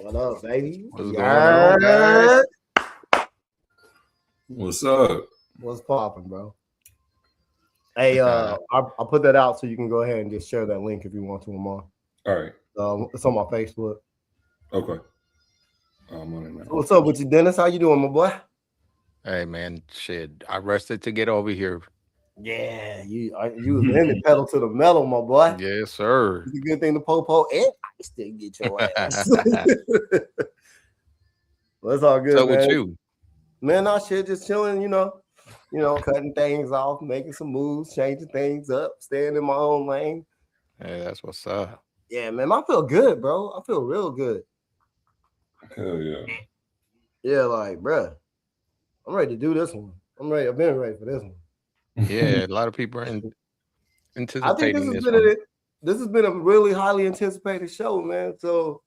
What up, baby? What's going on, guys? What's up? What's popping, bro? Hey, I'll put that out so you can go ahead and just share that link if you want to, Amond. All right. It's on my Facebook. Okay. I'm on it now. What's up with you, Dennis? How you doing, my boy? Hey, man, shit. I rested to get over here. Yeah, you was in the pedal to the metal, my boy. Yes, sir. It's a good thing to popo and I still get your ass. Well, it's all good, So man. with you? Man, our shit just chilling, you know, cutting things off, making some moves, changing things up, staying in my own lane. Hey, that's what's up. Yeah, man, I feel good, bro. I feel real good. Hell yeah. Yeah, like, bruh, I'm ready to do this one. I'm ready. I've been ready for this one. Yeah, a lot of people are I think anticipating this. This has been a really highly anticipated show, man. So,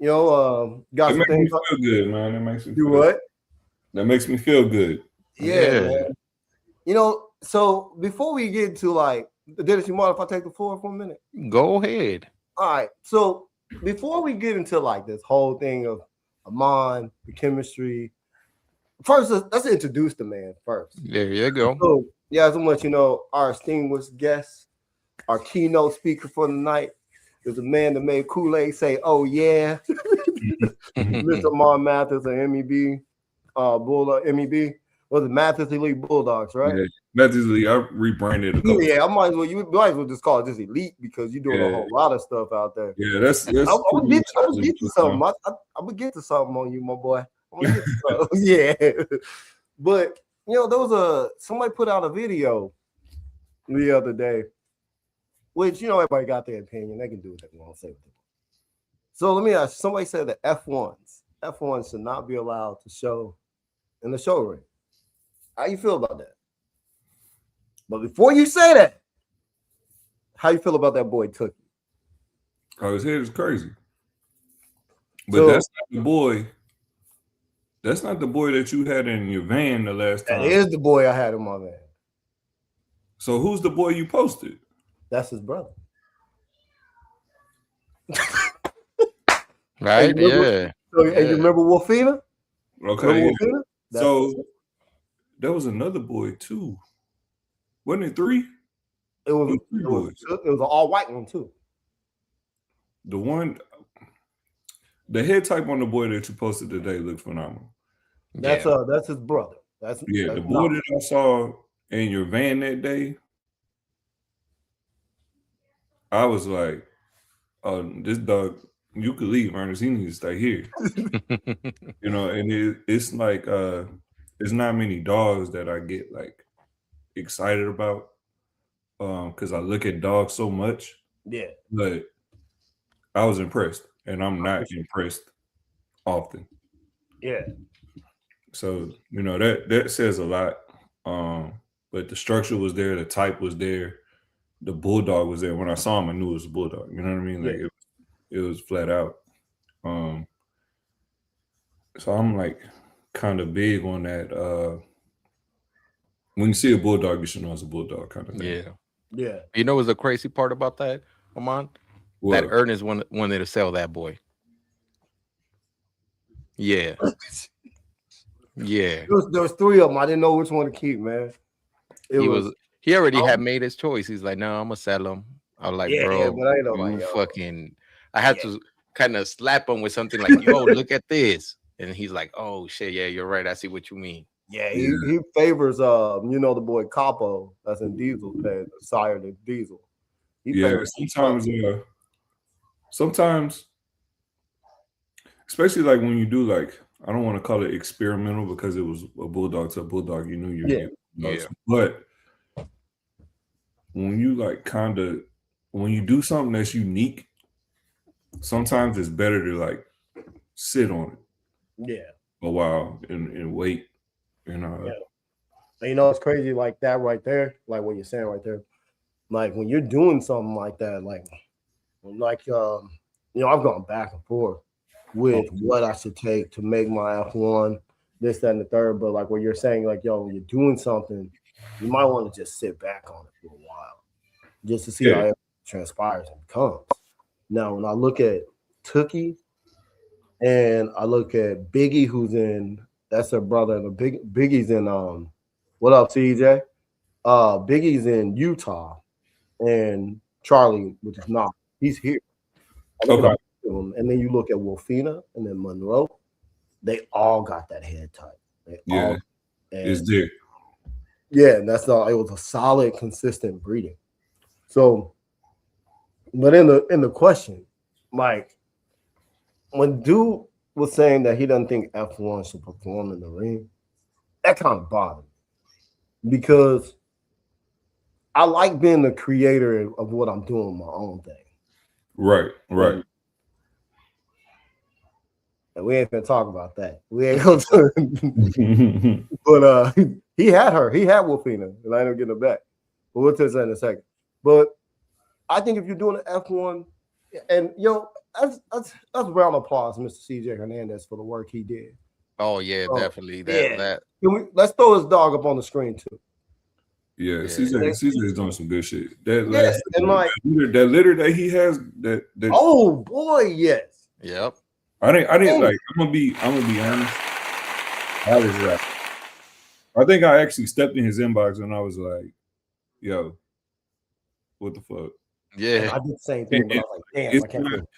got That some makes me things. feel good, man. That makes me Do feel what? That makes me feel good. Yeah, man. So before we get into like, Dennis, you mind if I take the floor for a minute? Go ahead. All right. So before we get into like this whole thing of Amond, the chemistry, first let's introduce the man first. There you go. So yeah, so much our distinguished guest, our keynote speaker for the night is a man that made Kool-Aid say, "Oh yeah," Mr. Amond Mathis of MEB, Bulldog MEB. Was it Mathis Elite Bulldogs, right? Yeah, Mathis Elite. I rebranded a couple. Yeah, you might as well just call it just Elite because you're doing a whole lot of stuff out there. Yeah, that's. I'm gonna get to something. I'm gonna get to something on you, my boy. I'm gonna get to something. Yeah, but there was somebody put out a video the other day, which everybody got their opinion. They can do what they want to say with it. So let me ask. Somebody said that F1s should not be allowed to show in the show ring. How you feel about that? But before you say that, how you feel about that boy Tookie? Oh, his head is crazy. But that's not the boy. That's not the boy that you had in your van the last time. That is the boy I had in my van. So who's the boy you posted? That's his brother. Right? And you remember Wolfina? Okay. Remember Wolfina? So there was another boy too. Wasn't it three? It was an all white one too. The head type on the boy that you posted today looked phenomenal. That's his brother. That's the boy that I saw in your van that day. I was like, "Oh, this dog, you could leave, Ernest. He needs to stay here." And it's like there's not many dogs that I get like excited about because I look at dogs so much. Yeah. But I was impressed, and I'm not impressed often. Yeah. So that says a lot. But the structure was there, the type was there, the bulldog was there. When I saw him, I knew it was a bulldog. You know what I mean? Like it was flat out. So I'm like kind of big on that. When you see a bulldog, you should know it's a bulldog kind of thing. Yeah. Yeah. You know what's the crazy part about that, Amon? What? That Ernest wanted to sell that boy. Yeah. Yeah. There was three of them. I didn't know which one to keep, man. He already had made his choice. He's like, no, I'm gonna sell him. I was like, bro, but I know I had to kind of slap him with something like, yo, look at this. And he's like, oh shit, yeah, you're right. I see what you mean. Yeah, he favors the boy Capo that's in Diesel, the sire to Diesel. Sometimes, especially like when you do like, I don't want to call it experimental because it was a bulldog to a bulldog. You knew you were getting but when you when you do something that's unique, sometimes it's better to like sit on it a while and wait. It's crazy like that right there, like what you're saying right there. Like when you're doing something like that, I've gone back and forth with what I should take to make my F1, this, that, and the third. But like what you're saying, like, when you're doing something, you might want to just sit back on it for a while just to see how it transpires and becomes. Now, when I look at Tookie, and I look at Biggie, who's in that's her brother, and Biggie's in what up, CJ? Biggie's in Utah, and Charlie, which is not, he's here. I look at them, and then you look at Wolfina and then Monroe. They all got that head type. They all, it's there. Yeah, and that's not. It was a solid, consistent breeding. So, but in the question, like when dude was saying that he doesn't think F1 should perform in the ring, that kind of bothered me because I like being the creator of what I'm doing, my own thing. Right. And we ain't gonna talk about that. We ain't gonna talk. But he had Wolfina, and I ain't getting it back. But we'll touch that in a second. But I think if you're doing an F1, and that's round of applause, Mr. CJ Hernandez, for the work he did. Oh yeah, definitely. Let's throw his dog up on the screen too. Yeah, CJ is doing some good shit. That litter that he has. That oh boy, yes. Yep. I didn't like. I'm gonna be honest. I think I actually stepped in his inbox and I was like, "Yo, what the fuck?" Yeah, and I did the same thing, but I was like, "Damn, I can't."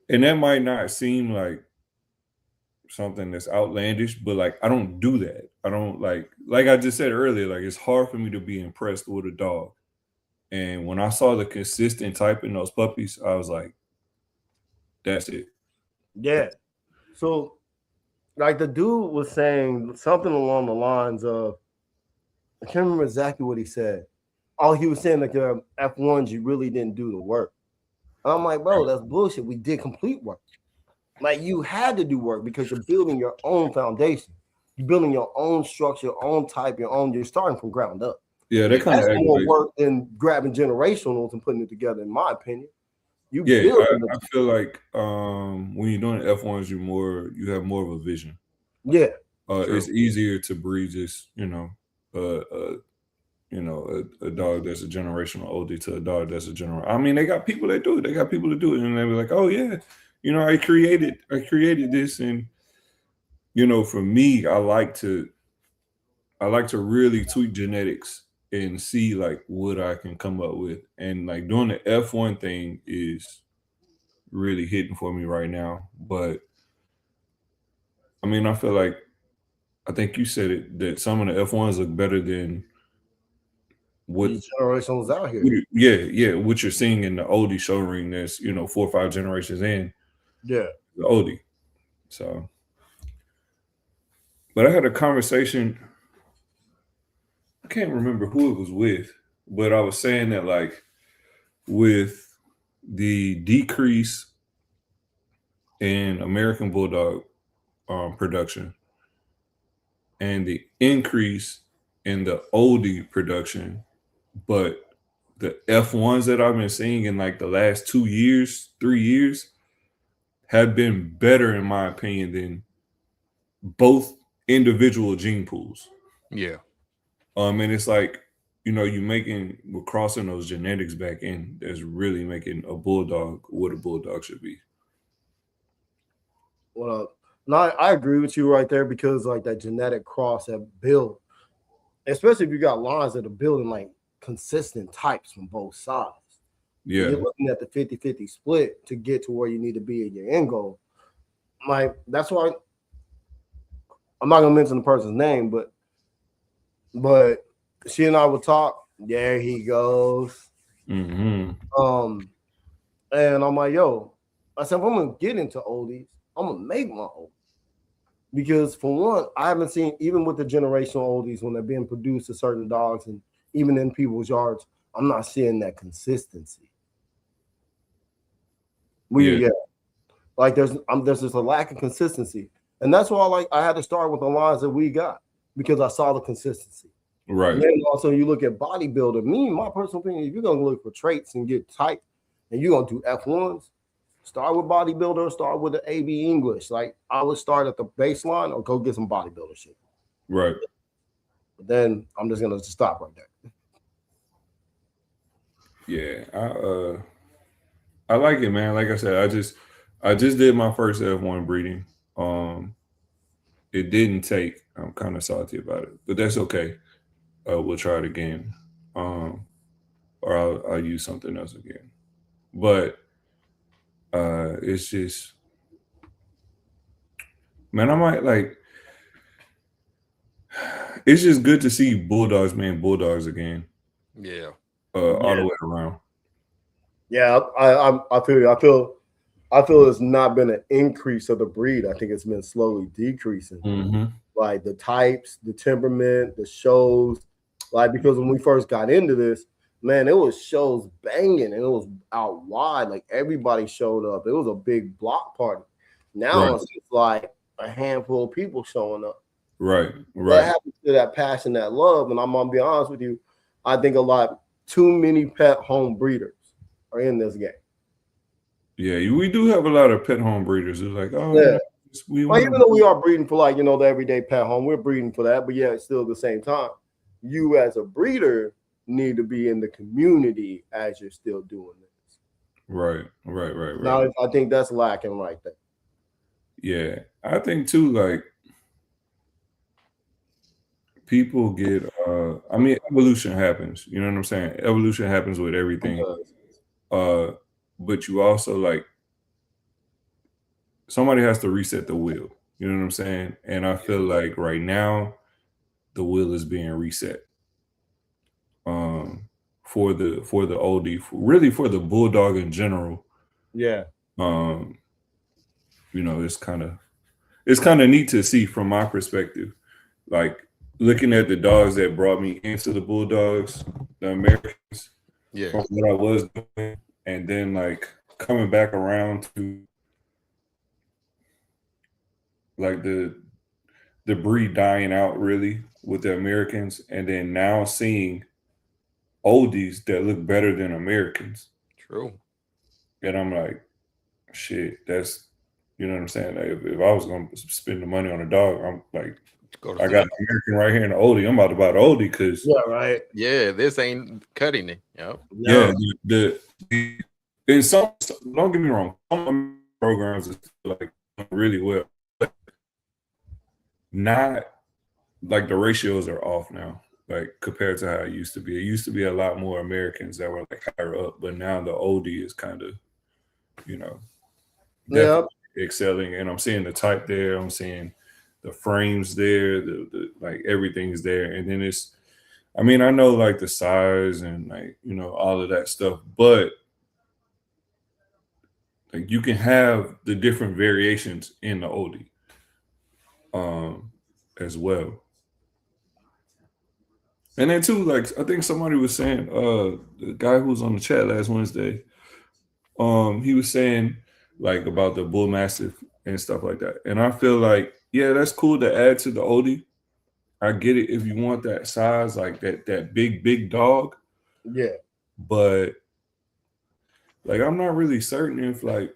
And that might not seem like something that's outlandish, but like I don't do that. I don't like I just said earlier, like it's hard for me to be impressed with a dog. And when I saw the consistent type in those puppies, I was like, that's it. Yeah. So like the dude was saying something along the lines of, I can't remember exactly what he said. Oh, he was saying like the F1s, you really didn't do the work. And I'm like, bro, that's bullshit. We did complete work. Like you had to do work because you're building your own foundation. You're building your own structure, your own type, you're starting from ground up. Yeah, that kind of more work than grabbing generationals and putting it together, in my opinion. I feel like when you're doing F1s, you have more of a vision. Yeah. It's easier to breed this, a dog that's a generational oldie to a dog that's a general. I mean, they got people that do it. And they were like, oh yeah, I created this, and for me, I like to really tweak genetics and see like what I can come up with. And like doing the F1 thing is really hitting for me right now. But I mean, I feel like, I think you said it, that some of the F1s look better than what these generations out here. Yeah, what you're seeing in the oldie show ring that's 4 or 5 generations in. Yeah. The oldie. So, but I had a conversation, I can't remember who it was with, but I was saying that like with the decrease in American Bulldog production and the increase in the oldie production, but the F1s that I've been seeing in like the last 2 years, 3 years have been better in my opinion than both individual gene pools. Yeah. Mm-hmm. And it's like, we're crossing those genetics back in that's really making a bulldog what a bulldog should be. Well, no, I agree with you right there, because like that genetic cross that build, especially if you got lines that are building like consistent types from both sides. Yeah. You're looking at the 50-50 split to get to where you need to be in your end goal. Like that's why I'm not gonna mention the person's name, but she and I would talk. There he goes. Mm-hmm. And I'm like, yo, I said, if I'm gonna get into oldies, I'm gonna make my own. Because for one, I haven't seen, even with the generational oldies, when they're being produced to certain dogs and even in people's yards, I'm not seeing that consistency. Like there's just a lack of consistency. And that's why I had to start with the lines that we got, because I saw the consistency. Right. And then also you look at bodybuilder. My personal opinion, if you're gonna look for traits and get tight and you're gonna do F1s, start with bodybuilder, start with the AB English. Like I would start at the baseline or go get some bodybuilder shit. Right. But then I'm just gonna stop right there. Yeah, I like it, man. Like I said, I just did my first F1 breeding. It didn't take. I'm kind of salty about it, but that's okay. We'll try it again, or I'll use something else again. But it's just, man, I might like. It's just good to see bulldogs, man, bulldogs again. Yeah. All the way around. Yeah, I feel you. I feel it's not been an increase of the breed. I think it's been slowly decreasing. Mm-hmm. Like the types, the temperament, the shows. Like because when we first got into this, man, it was shows banging and it was out wide. Like everybody showed up. It was a big block party. Now it's just like a handful of people showing up. Right. What happens to that passion, that love? And I'm gonna be honest with you, I think too many pet home breeders are in this game. Yeah, we do have a lot of pet home breeders. It's like, oh, yeah. Well, even though we are breeding for like, the everyday pet home, we're breeding for that. But yeah, it's still at the same time. You as a breeder need to be in the community as you're still doing this. Right. Now, I think that's lacking right there. Yeah, I think too, like people get, I mean, evolution happens. You know what I'm saying? Evolution happens with everything. But you also like, somebody has to reset the wheel. You know what I'm saying? And I feel like right now, the wheel is being reset. For the oldie, really for the bulldog in general. Yeah. It's kind of neat to see from my perspective, like looking at the dogs that brought me into the bulldogs, the Americans, from what I was doing, and then like coming back around to like the breed dying out really with the Americans, and then now seeing oldies that look better than Americans. True. And I'm like, shit, that's, you know what I'm saying? Like if I was going to spend the money on a dog, I'm like, I got an American right here in the oldie. I'm about to buy the oldie because yeah, this ain't cutting it. Yep. Yeah, the in some, don't get me wrong, some programs is like really well, but not like the ratios are off now, like compared to how it used to be. It used to be a lot more Americans that were like higher up, but now the oldie is kind of, definitely excelling. And I'm seeing the type there. I'm seeing the frames there. The like everything's there. And then I know like the size and like, all of that stuff, but like you can have the different variations in the oldie as well. And then too, like I think somebody was saying, the guy who was on the chat last Wednesday, he was saying like about the bull mastiff and stuff like that. And I feel like, yeah, that's cool to add to the oldie. I get it if you want that size, like that big dog. Yeah. But like I'm not really certain if like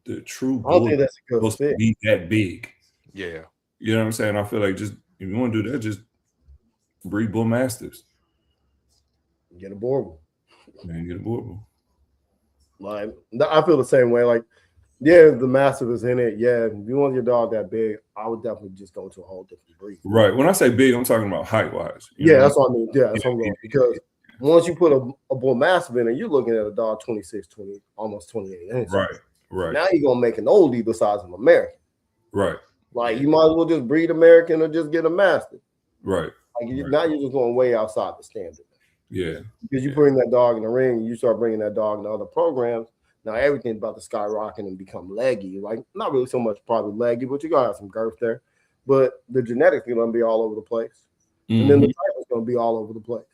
the true bull is supposed to be that big. Yeah. You know what I'm saying? I feel like just if you want to do that, just breed bull mastiffs. Get a Boerboel. Man, get a Boerboel. Like I feel the same way. Like, yeah, the mastiff is in it. Yeah, if you want your dog that big, I would definitely just go to a whole different breed. Right. When I say big, I'm talking about height wise. Yeah, that's what I mean. Yeah, that's what I'm going. Because once you put a bull mastiff in it, you're looking at a dog 26, 20, almost 28 inches. Right. Now you're gonna make an oldie the size of an American. Right. Like you might as well just breed American or just get a mastiff. Right. Like now you're just going way outside the standard. Yeah. Because you bring that dog in the ring, you start bringing that dog in other programs. Now everything's about to skyrocket and become leggy. Like not really so much probably leggy, but you gotta have some girth there. But the genetics are gonna be all over the place, and then the type is gonna be all over the place.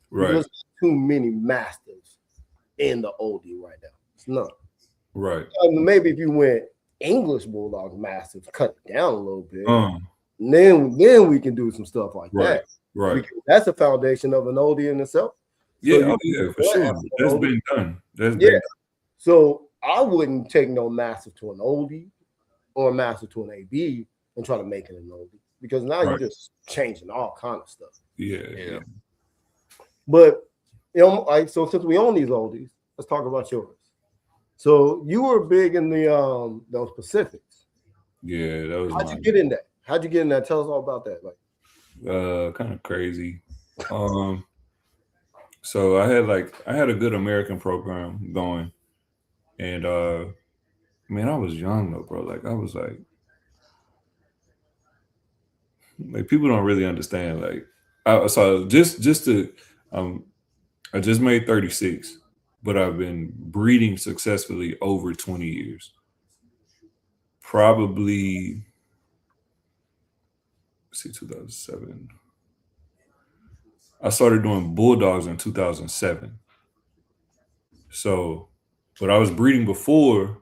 Right. There's too many mastiffs in the oldie right now. It's none. Right. Maybe if you went English bulldog mastiffs, cut it down a little bit. Then we can do some stuff like that. Right. Because that's the foundation of an oldie in itself. Yeah, for sure. That's been done. So I wouldn't take no mastiff to an oldie or a mastiff to an AB and try to make it an oldie because now you're just changing all kind of stuff. Yeah. But so since we own these oldies, let's talk about yours. So you were big in the those Pacifics. Yeah, that was. How'd you get in that? How'd you get in that? Tell us all about that. Like, kind of crazy. So I had a good American program going, and man, I was young though, bro. Like I was like people don't really understand. Like, so just to I just made 36, but I've been breeding successfully over 20 years. Probably, let's see, 2007. I started doing bulldogs in 2007. So, but I was breeding before.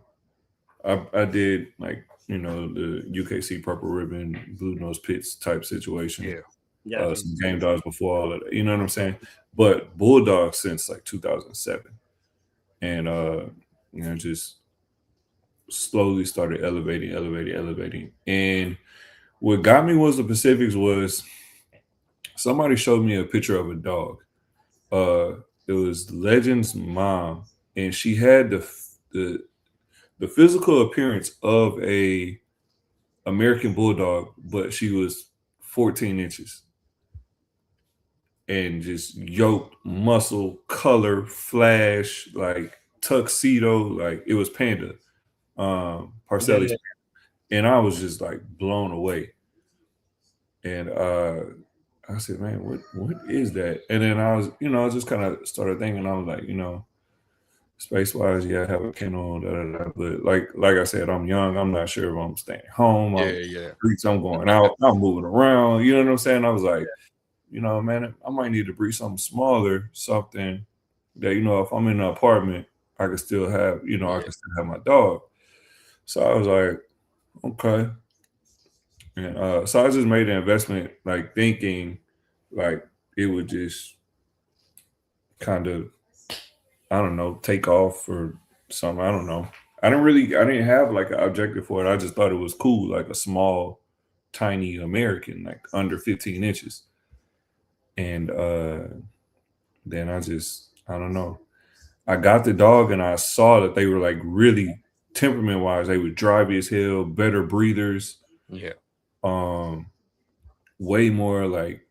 I did like the UKC purple ribbon, blue nose pits type situation. Yeah. Some game dogs before all of that. You know what I'm saying? But bulldogs since like 2007, and just slowly started elevating. And what got me was the Pacifics was somebody showed me a picture of a dog. It was Legend's mom, and she had the physical appearance of a American bulldog, but she was 14 inches. And just yoked, muscle, color, flash, like tuxedo, like it was Panda, Parcelli's. Yeah. And I was just like blown away. And I said, man, what is that? And then I was, I just kind of started thinking, I was like, space wise, yeah, I have a kennel, but like I said, I'm young. I'm not sure if I'm staying home. I'm going out. I'm moving around. You know what I'm saying? I was like, man, I might need to breed something smaller, something that, if I'm in an apartment, I can still have, I can still have my dog. So I was like, okay. And so I just made an investment, like thinking like it would just kind of, I don't know, take off or something. I don't know. I didn't have like an objective for it. I just thought it was cool, like a small, tiny American, like under 15 inches. And then I don't know. I got the dog and I saw that they were like really temperament wise, they were drivey as hell, better breathers. Yeah. Way more like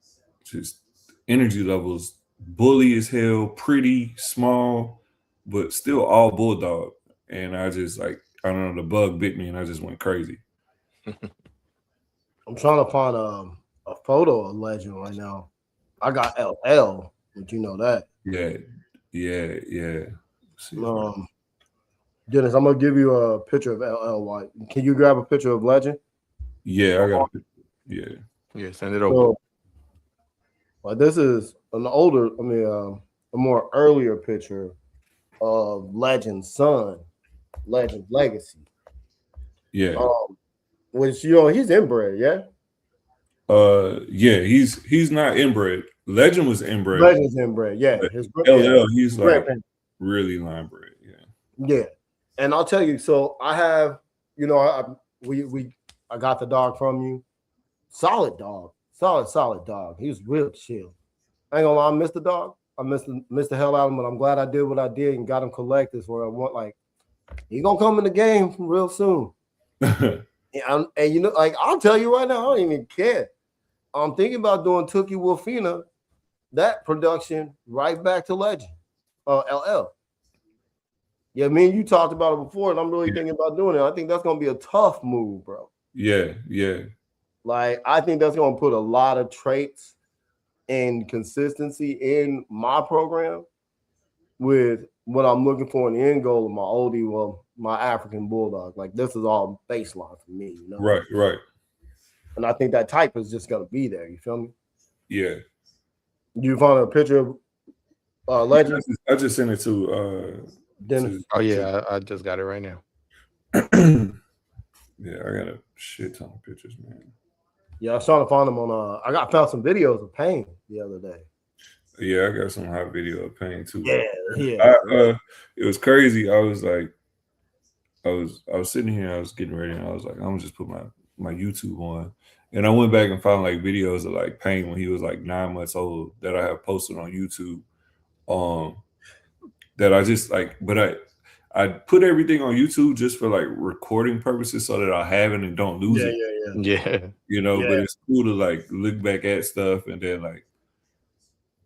just energy levels, bully as hell, pretty, small, but still all bulldog. And I just like, I don't know, the bug bit me and I just went crazy. I'm trying to find a photo of Legend right now. I got LL, but you know that. Yeah. Dennis, I'm gonna give you a picture of LL White. Can you grab a picture of Legend? Yeah, I got it. Yeah, send it over. So, this is an older, a more earlier picture of Legend's son, Legend's legacy. Yeah. Which he's inbred, yeah. Yeah, he's not inbred. Legend was inbred. Legend's inbred, yeah. His LL, he's like really line bred, yeah. And I'll tell you, so I have, I got the dog from you. Solid dog. Solid dog. He was real chill. I ain't gonna lie, I missed the dog. I missed the hell out of him, but I'm glad I did what I did and got him collected where I want. Like, he gonna come in the game real soon. and I'll tell you right now, I don't even care. I'm thinking about doing Tookie Wolfina, that production right back to Legend, LL. Yeah, me and you talked about it before, and I'm really thinking about doing it. I think that's gonna be a tough move, bro. Yeah. Like, I think that's gonna put a lot of traits and consistency in my program with what I'm looking for in the end goal of my oldie, my African bulldog. Like, this is all baseline for me, Right. And I think that type is just gonna be there. You feel me? Yeah. You found a picture of Legend? I just sent it to Dennis. I just got it right now. Yeah, I got a shit ton of pictures, man. Yeah, I was trying to find them on. I found some videos of Pain the other day. Yeah, I got some hot video of Pain too. Yeah. It was crazy. I was like, I was sitting here, I was getting ready, and I was like, I'm gonna just put my YouTube on, and I went back and found like videos of like Pain when he was like 9 months old that I have posted on YouTube. That I just like, but I put everything on YouTube just for like recording purposes so that I have it and don't lose it. Yeah. You know, but it's cool to like look back at stuff and then like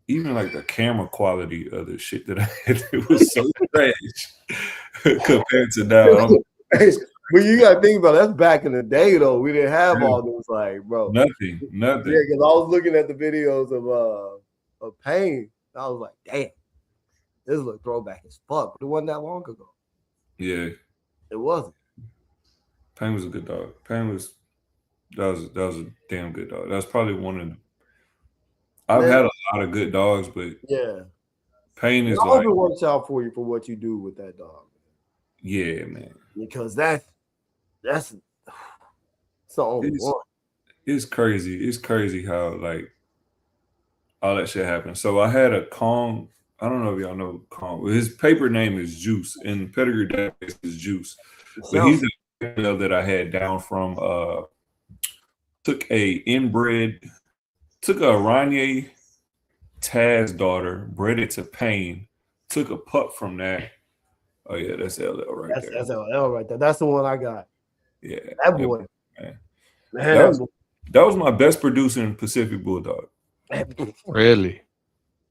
even like the camera quality of the shit that I had, it was so trash compared to now. But you gotta think about it, that's back in the day though. We didn't have all those like, bro. Nothing. Yeah, because I was looking at the videos of Pain. I was like, damn, this look throwback as fuck. But it wasn't that long ago. Yeah, it wasn't. Pain was a good dog. Pain was that was a damn good dog. That's probably one of them. I've had a lot of good dogs, but Pain is like, it works out for you for what you do with that dog. Yeah, man. Because that's the only one. It's crazy. It's crazy how like all that shit happened. So I had a Kong. I don't know if y'all know Kong. His paper name is Juice, and pedigree database is Juice. But he's a male that I had down from. Took a Ranier Taz daughter, bred it to Pain, took a pup from that. Oh yeah, that's LL right there. That's LL right there. That's the one I got. Yeah, that boy. Man, that was my best producing Pacific Bulldog. Really?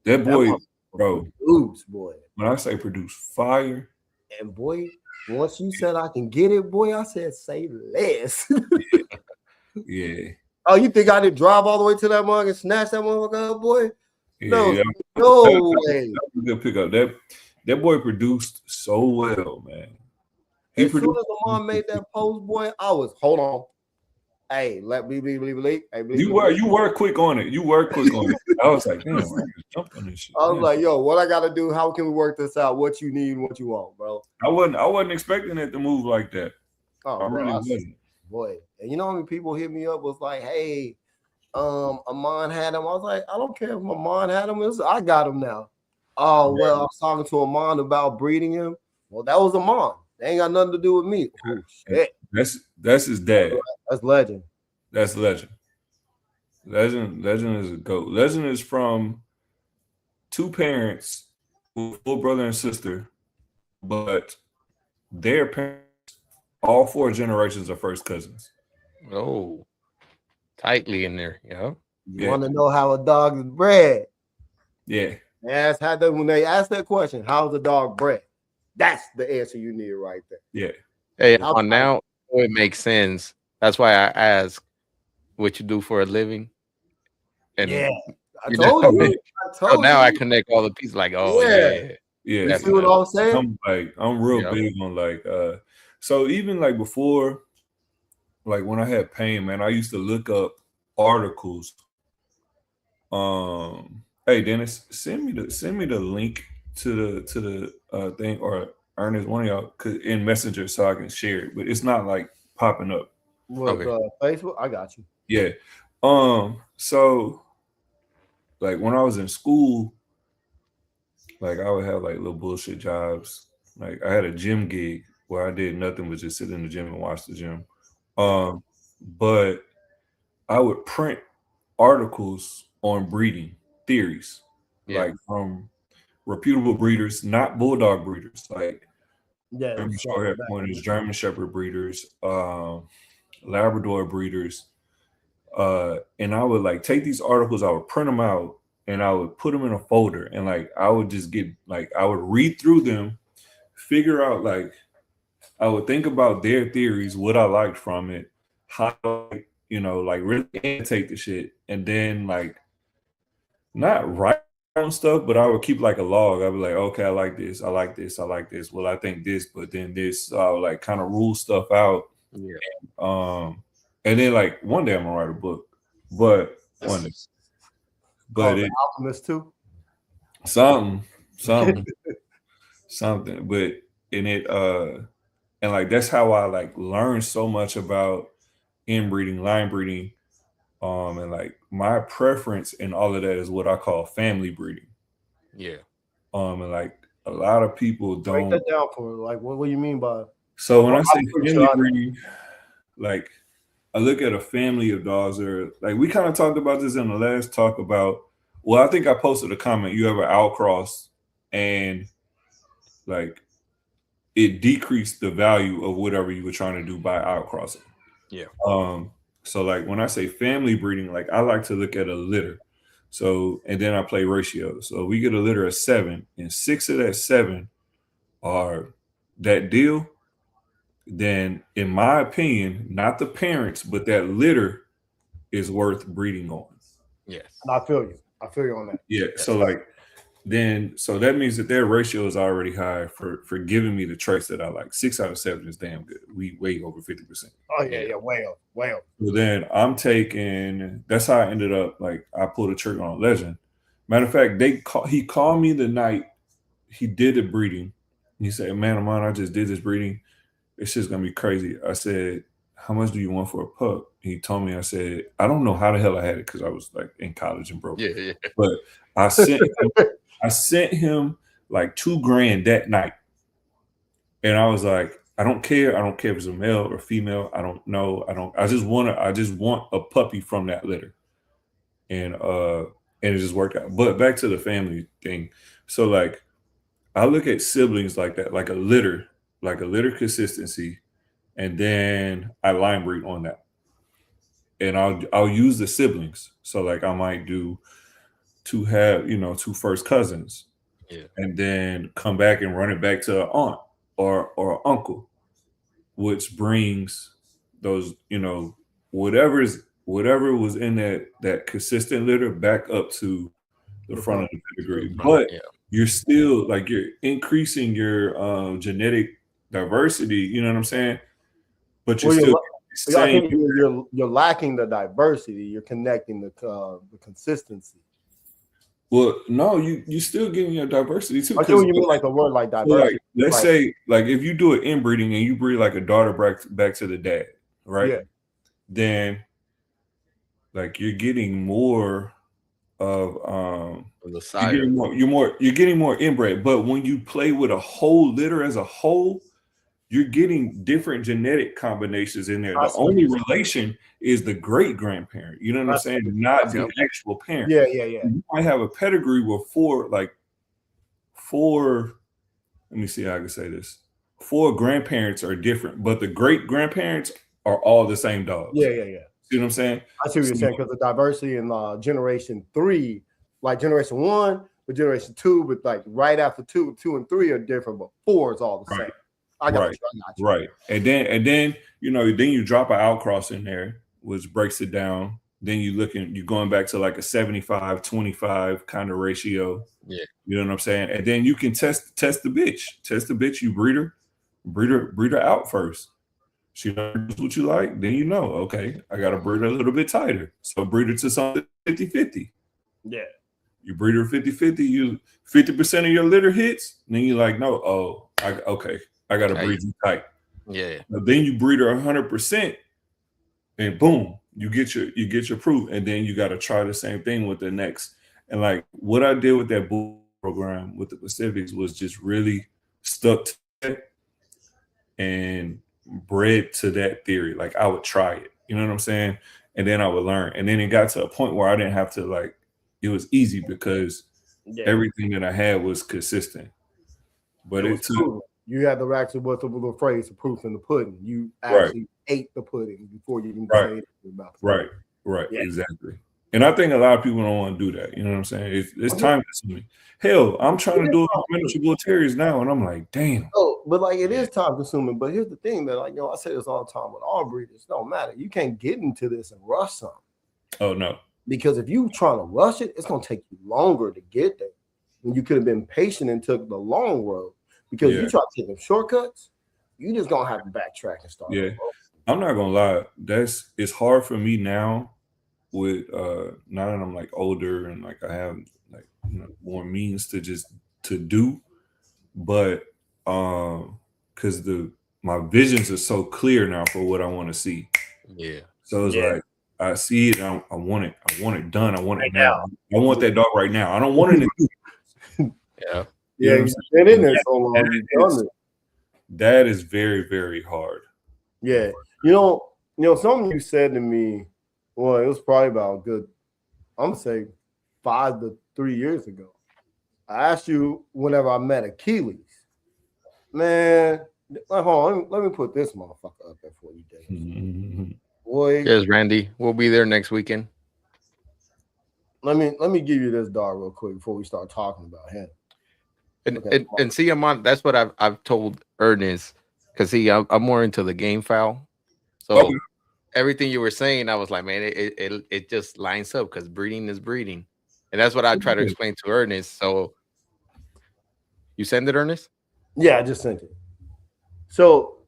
That boy, bro. Produce, boy. When I say produce fire. And boy, once you said I can get it, boy, I said say less. Yeah. Oh, you think I did drive all the way to that mug and snatch that motherfucker up, boy? Yeah, no way. That was a good pickup. That boy produced so well, man. As soon as the mom made that post, boy, I was hold on. Hey, let me believe. You were quick on it. I was like, damn, I jumped on this shit. I was like, yo, what I gotta do? How can we work this out? What you need, what you want, bro? I wasn't expecting it to move like that. Oh, I really wasn't. Boy, and you know how many people hit me up was like, hey, Amond had him. I was like, I don't care if Amond had him. I got him now. Oh, well, I was talking to Amond about breeding him. Well, that was Amond. They ain't got nothing to do with me. Oh, shit. That's his dad. That's Legend. That's Legend. Legend is a goat. Legend is from two parents, full brother and sister, but their parents, all four generations are first cousins. Oh, tightly in there, You want to know how a dog is bred? Yeah. When they ask that question, how's a dog bred? That's the answer you need right there. Yeah. Hey, now it makes sense. That's why I ask what you do for a living. And I told you. So now I connect all the pieces. Like, yeah. You see what I'm saying? I'm real big on like so even like before, like when I had Pain, man, I used to look up articles. Hey Dennis, send me the link to the thing, or Ernest, one of y'all in Messenger so I can share it, but it's not like popping up. With Facebook, I got you. Yeah. So like when I was in school, like I would have like little bullshit jobs. Like I had a gym gig where I did nothing but just sit in the gym and watch the gym. But I would print articles on breeding theories, like from reputable breeders, not bulldog breeders, like German Shorthair Pointers, German Shepherd breeders, Labrador breeders. And I would like take these articles, I would print them out, and I would put them in a folder, and like I would just get like I would read through them, figure out like I would think about their theories, what I liked from it, how like really annotate the shit, and then like not write on stuff, but I would keep like a log. I'd be like, okay, I like this, I like this, I like this. Well, I think this, but then this. So I would like kind of rule stuff out. Yeah. And then like one day I'm gonna write a book, but one day. But Alchemist too. Something. But in it, and like that's how I like learned so much about inbreeding, line breeding, and like my preference in all of that is what I call family breeding. Yeah. And like a lot of people don't break that down for me. Like what do you mean by? So when I say family breeding, like I look at a family of dogs, or like we kind of talked about this in the last talk about. Well, I think I posted a comment. You have an outcross, and like it decreased the value of whatever you were trying to do by outcrossing. Yeah. So like when I say family breeding, like I like to look at a litter. So and then I play ratios. So we get a litter of 7, and 6 of that 7 are that deal. Then, in my opinion, not the parents, but that litter is worth breeding on. Yes. And I feel you. I feel you on that. Yeah. Yes. So like so that means that their ratio is already high for giving me the traits that I like. 6 out of 7 is damn good. We way over 50%. Oh yeah, way up. So then I'm taking. That's how I ended up. Like I pulled a trigger on Legend. Matter of fact, he called me the night he did the breeding. He said, "Man of mine, I just did this breeding. It's just gonna be crazy." I said, "How much do you want for a pup?" He told me. I said, "I don't know how the hell I had it because I was like in college and broke." Yeah. But I sent him like $2,000 that night, and I was like, "I don't care. I don't care if it's a male or female. I don't know. I just want a puppy from that litter," and it just worked out. But back to the family thing. So like, I look at siblings like that, like a litter consistency, and then I line breed on that, and I'll use the siblings. So like I might do two first cousins, and then come back and run it back to an aunt or uncle, which brings those whatever was in that consistent litter back up to the front of the pedigree. But you're still like you're increasing your genetic diversity. You know what I'm saying? But you're I think you're lacking the diversity. You're connecting the consistency. Well, no, you still getting your diversity too. I think you mean like the word like diversity. Like, let's say like if you do an inbreeding and you breed like a daughter back to the dad, right? Yeah. Then like you're getting more of the sire. You're getting more inbred. But when you play with a whole litter as a whole, you're getting different genetic combinations in there. The only relation is the great grandparent. You know what I'm saying? Not the actual parent. Yeah. You might have a pedigree with four. Let me see how I can say this. 4 grandparents are different, but the great grandparents are all the same dogs. Yeah. See what I'm saying? I see what you're saying, because the diversity in generation 3, like generation 1 with generation 2, but like right after 2 and 3 are different, but 4 is all the same. I got you. Right. And then then you drop an outcross in there, which breaks it down. Then you're going back to like a 75-25 kind of ratio. Yeah. You know what I'm saying? And then you can test the bitch. Test the bitch, you breed her out first. She knows what you like, then okay, I gotta breed her a little bit tighter. So breed her to something 50-50. Yeah. You breed her 50-50, you 50% of your litter hits, then you're like, no, I gotta breed you tight. Yeah. But then you breed her 100%, and boom, you get your proof, and then you gotta try the same thing with the next. And like what I did with that bull program with the Pacifics was just really stuck to that and bred to that theory. Like I would try it, you know what I'm saying? And then I would learn. And then it got to a point where I didn't have to it was easy because everything that I had was consistent. But you had to actually what's the phrase, the proof in the pudding. You actually ate the pudding before you even say anything about it. Right. Yeah. Exactly. And I think a lot of people don't want to do that. You know what I'm saying? It's time consuming. Hell, I'm trying to do it with miniature bull terriers now, and I'm like, damn. Oh, but like it is time consuming. But here's the thing that I say this all the time with all breeders. It don't matter. You can't get into this and rush something. Oh no. Because if you trying to rush it, it's gonna take you longer to get there. And you could have been patient and took the long road. Because you try to take them shortcuts, you just gonna have to backtrack and start. Yeah, I'm not gonna lie. It's hard for me now with now that I'm like older and like I have like more means to do, but because my visions are so clear now for what I want to see. Yeah. So it's like I see it. I want it done. I want it now. I want that dog right now. I don't want it. Yeah, you've been in there so long. You've done it. That is very, very hard. Yeah. Something you said to me, well, it was probably about I'm gonna say 5 to 3 years ago. I asked you whenever I met Achilles, Man, hold on. Let me put this motherfucker up there for you, Dennis. Boy, Yes, Randy. We'll be there next weekend. let me give you this dog real quick before we start talking about him. And see, Amond, that's what I've told Ernest, because I'm more into the game file. So everything you were saying, I was like, man, it just lines up because breeding is breeding, and that's what I try to explain to Ernest. So you send it, Ernest? Yeah, I just sent it. So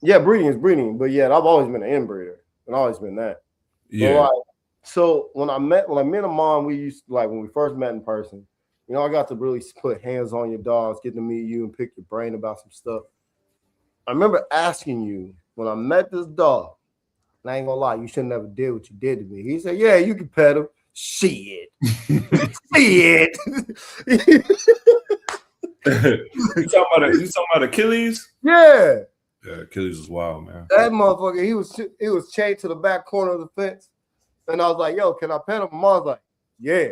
yeah, breeding is breeding, but yeah, I've always been an inbreeder and always been that. Yeah. Like, so when I met Amond, we used to, like when we first met in person, you know, I got to really put hands on your dogs, get to meet you and pick your brain about some stuff. I remember asking you when I met this dog, and I ain't gonna lie, you shouldn't ever did what you did to me. He said, yeah, you can pet him. Shit. Shit. You talking about Achilles? Yeah. Yeah, Achilles is wild, man. That motherfucker, he was chained to the back corner of the fence. And I was like, yo, can I pet him? And Mom was like, yeah.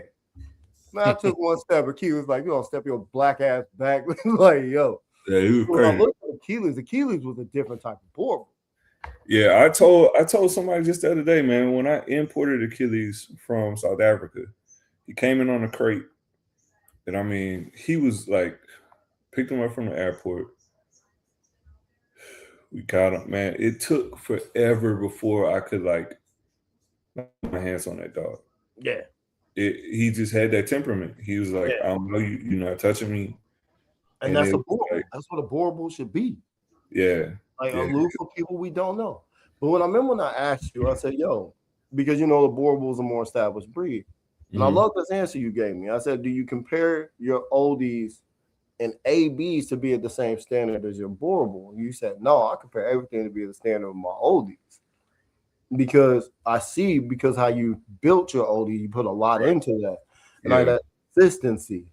Man, I took one step. Achilles was like, you don't step your black ass back. Like, yo. Yeah, he was when crazy. I looked at Achilles was a different type of boar. Yeah, I told somebody just the other day, man, when I imported Achilles from South Africa, he came in on a crate. And I mean, he was like, picked him up from the airport. We got him, man. It took forever before I could like put my hands on that dog. Yeah. He just had that temperament. He was like, I don't know, you're not touching me. And that's a boar. Like, that's what a boar bull should be. Yeah. Like aloof for people we don't know. But when I asked you, I said, yo, because you know the boar bull's a more established breed. And I love this answer you gave me. I said, do you compare your oldies and ABs to be at the same standard as your boar bull? You said, no, I compare everything to be at the standard of my oldies. Because I see, because how you built your oldie, you put a lot into that. And like that consistency.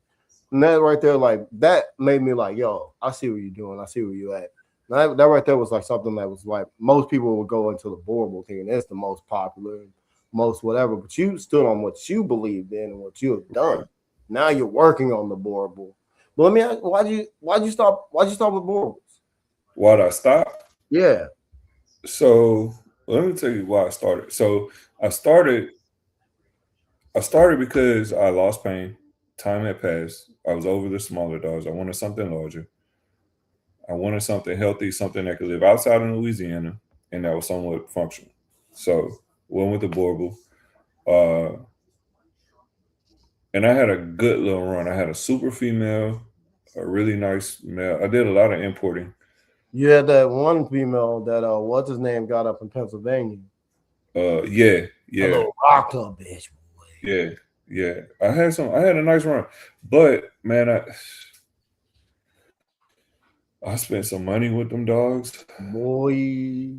And that right there, like that made me like, yo, I see what you're doing. I see where you at. That right there was like something that was like most people would go into the boar bull thing, and it's the most popular, most whatever. But you stood on what you believed in and what you have done. Now you're working on the boar bull. But let me ask, why'd you stop with boar bulls? Why'd I stop? Yeah. So let me tell you why I started. So I started because I lost pain. Time had passed. I was over the smaller dogs. I wanted something larger. I wanted something healthy, something that could live outside of Louisiana, and that was somewhat functional. So went with the boar bull. And I had a good little run. I had a super female, a really nice male. I did a lot of importing. You had that one female that what's his name got up in Pennsylvania. Yeah. A little rocked up bitch. Boy. Yeah. I had a nice run. But man, I spent some money with them dogs. Boy.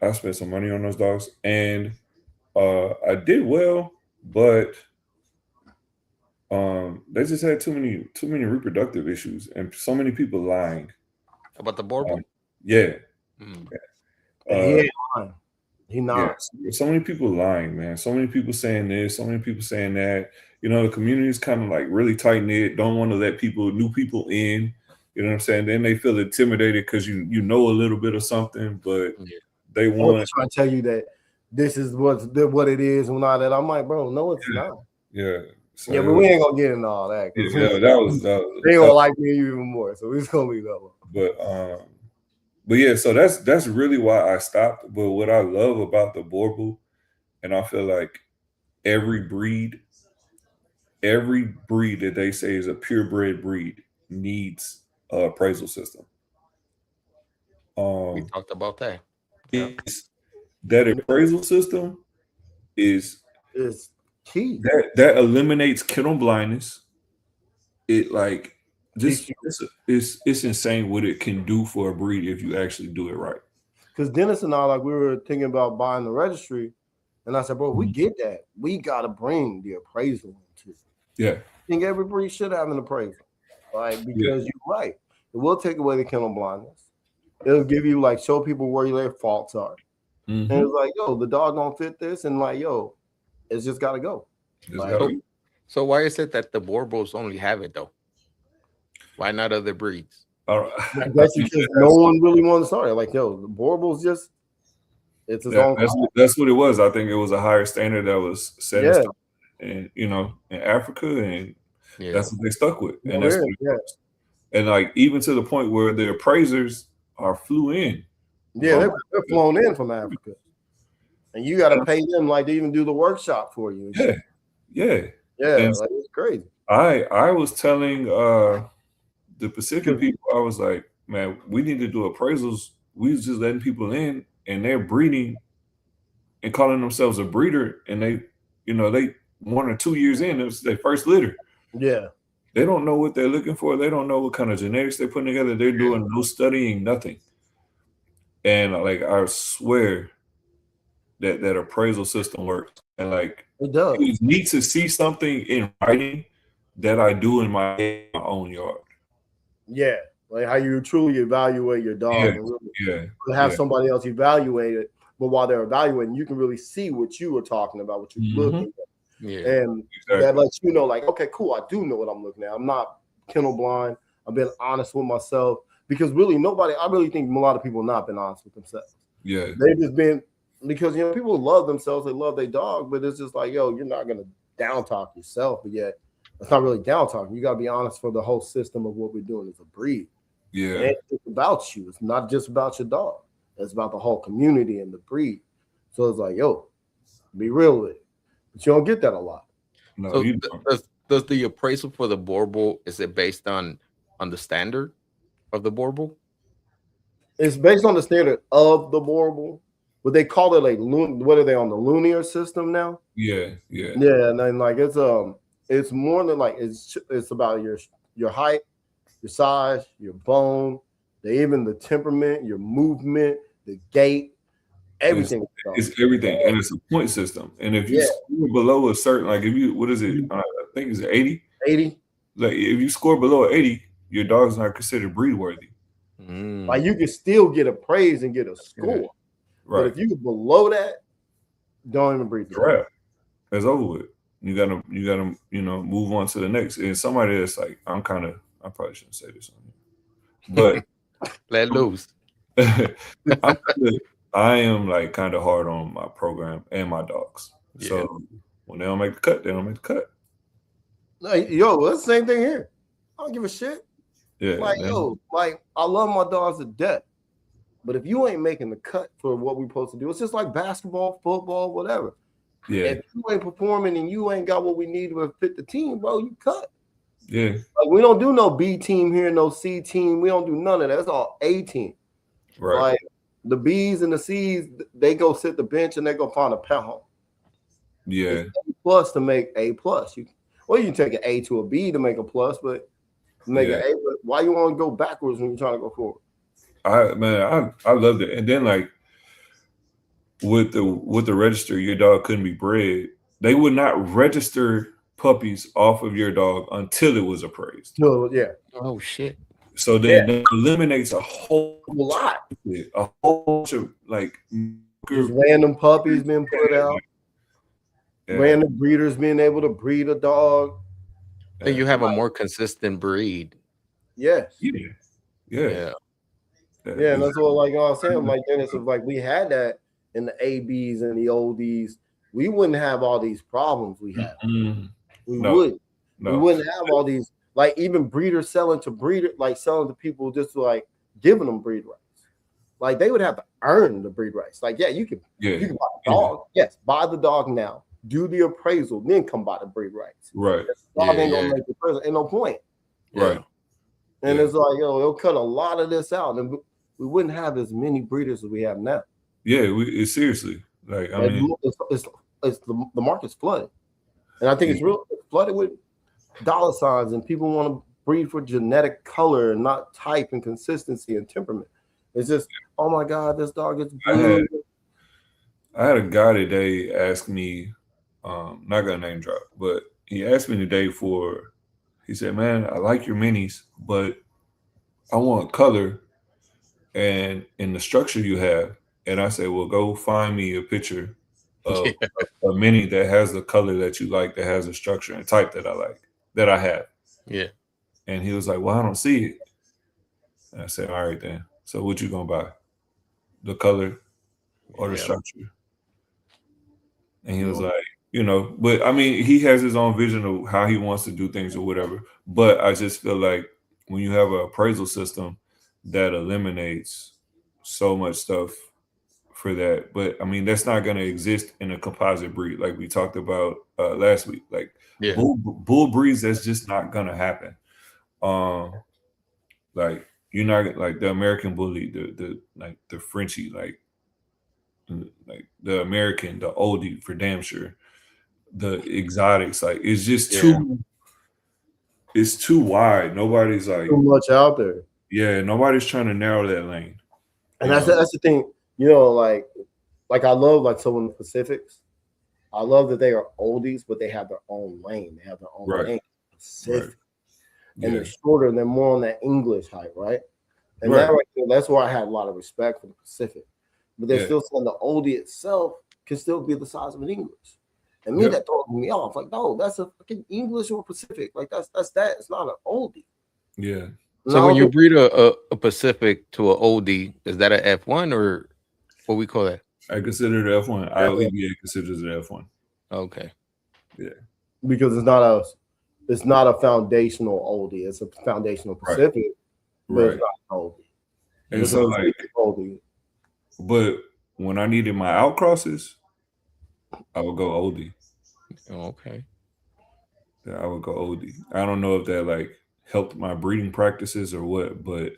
I spent some money on those dogs. And I did well, but they just had too many reproductive issues and so many people lying. About the boar bull? Yeah. He not. Yeah. So many people lying, man. So many people saying this, so many people saying that. You know, the community is kind of like really tight knit, don't want to let new people in. You know what I'm saying? Then they feel intimidated because you know a little bit of something, but they want to try to tell you that this is what it is and all that. I'm like, bro, no, it's not. Yeah. So, yeah, but we ain't gonna get into all that. Yeah, that was they gonna like me even more, so it's gonna be that one. But yeah, so that's really why I stopped. But what I love about the boar bull, and I feel like every breed that they say is a purebred breed needs an appraisal system. We talked about that. That appraisal system is key. That eliminates kennel blindness. It like it's insane what it can do for a breed if you actually do it right. Because Dennis and I, like, we were thinking about buying the registry, and I said, bro, we get that. We gotta bring the appraisal into it. Yeah. I think every breed should have an appraisal. Like, because you're right. It will take away the kennel blindness. It'll give you, like, show people where their faults are. And it's like, yo, the dog don't fit this, and like, yo, it's just gotta go. So why is it that the boar bulls only have it though? Why not other breeds? I guess because no one really wanted to start it. Like, yo, the Borble's just it's its own. That's what it was. I think it was a higher standard that was set and in Africa, and that's what they stuck with. And that's what it was. And like even to the point where the appraisers are flew in. Yeah, they're flown in from Africa. And you gotta pay them like they even do the workshop for you. Yeah. Like it's crazy. I was telling the Pacific people, I was like, man, we need to do appraisals. We was just letting people in and they're breeding and calling themselves a breeder, and they 1 or 2 years in, it was their first litter. Yeah. They don't know what they're looking for. They don't know what kind of genetics they're putting together. They're doing no studying, nothing. And like I swear that appraisal system works. And like it does. You need to see something in writing that I do in my own yard. Yeah. Like how you truly evaluate your dog and really have somebody else evaluate it. But while they're evaluating, you can really see what you were talking about, what you're looking at. Yeah. And that lets you know, like, okay, cool, I do know what I'm looking at. I'm not kennel blind. I've been honest with myself. Because really I really think a lot of people have not been honest with themselves. Yeah. They've just been, because people love themselves, they love their dog, but it's just like, yo, you're not gonna down talk yourself, but yet it's not really down talking. You gotta be honest for the whole system of what we're doing as a breed. Yeah. And it's about you. It's not just about your dog. It's about the whole community and the breed. So it's like, yo, be real with it. But you don't get that a lot. No, so you don't. Does the appraisal for the Borbal, is it based on the standard of the Borbal? It's based on the standard of the Borbal, but they call it like what are they on the linear system now? Yeah. And then like it's more than like it's about your height, your size, your bone, even the temperament, your movement, the gait. Everything. It's everything, and it's a point system. And if you score below a certain, like if you, what is it? I think it's 80. 80. Like if you score below 80, your dog's not considered breed worthy. Like you can still get appraised and get a score, right? But if you below that, don't even breed. Right. It's over with. You gotta move on to the next. And somebody that's like, I probably shouldn't say this on here, but let loose. I am like kind of hard on my program and my dogs. Yeah. So when they don't make the cut, they don't make the cut. Like, yo, it's the same thing here. I don't give a shit. Yeah. Like, yo, like I love my dogs to death. But if you ain't making the cut for what we're supposed to do, it's just like basketball, football, whatever. Yeah. If you ain't performing and you ain't got what we need to fit the team, bro, you cut. Yeah. Like we don't do no B team here, no C team. We don't do none of that. It's all A team. Right. Like the B's and the C's, they go sit the bench and they go find a pet home. Yeah. It's A plus to make A plus. You can take an A to a B to make a plus, but make an A. But why you want to go backwards when you're trying to go forward? I loved it. And then like with the register, your dog couldn't be bred. They would not register puppies off of your dog until it was appraised. No, yeah. Oh shit. So then that eliminates a whole lot. A whole bunch of like just random puppies being put out. Yeah. Random breeders being able to breed a dog. Then you have a more consistent breed. Yes. Yeah. And that's what like I was saying. Like then it's like we had that in the ABs and the ODs. We wouldn't have all these problems we have. Mm-hmm. We wouldn't have all these. Like even breeders selling to people just like giving them breed rights. Like they would have to earn the breed rights. Like, you can buy the dog. Yes, buy the dog now. Do the appraisal, then come buy the breed rights. Right. The dog ain't gonna make the appraisal. Ain't no point. Right. And it's like, they'll cut a lot of this out, and we wouldn't have as many breeders as we have now. Yeah, it's seriously like I mean, it's the market's flooded, and I think it's flooded with dollar signs, and people want to breed for genetic color and not type and consistency and temperament. It's just, oh my God, this dog is blue. I had a guy today ask me, not gonna name drop, but he asked me today he said, man, I like your minis, but I want color and in the structure you have. And I said, well, go find me a picture of a mini that has the color that you like, that has a structure and type that I like, that I have. Yeah. And he was like, well, I don't see it. And I said, all right then. So what you gonna buy? The color or the structure? And he was like, but I mean, he has his own vision of how he wants to do things or whatever. But I just feel like when you have an appraisal system that eliminates so much stuff for that. But I mean, that's not going to exist in a composite breed like we talked about last week. Like bull breeds, that's just not going to happen. Like you're not like the American bully, the like the Frenchie, like the American, the oldie for damn sure. The exotics, like it's just it's too wide. Nobody's like too much out there. Yeah, nobody's trying to narrow that lane. And that's the thing, like I love like some of the Pacifics. I love that they are oldies, but they have their own lane. They have their own lane. Pacific. Right. And they're shorter and they're more on that English height, right? And that's where I have a lot of respect for the Pacific. But they're still saying the oldie itself can still be the size of an English. And me, that throws me off. Like, no, that's a fucking English or Pacific. Like, that's that. It's not an oldie. Yeah. So when you breed a Pacific to an oldie, is that an F1 or what we call that? I consider it F1. ILEBA considers it F1. Okay. Yeah. Because it's not a foundational oldie. It's a foundational Pacific, but it's not an oldie. And so like oldie. But when I needed my outcrosses, I would go oldie. Okay. Yeah, I would go oldie. I don't know if that like helped my breeding practices or what, but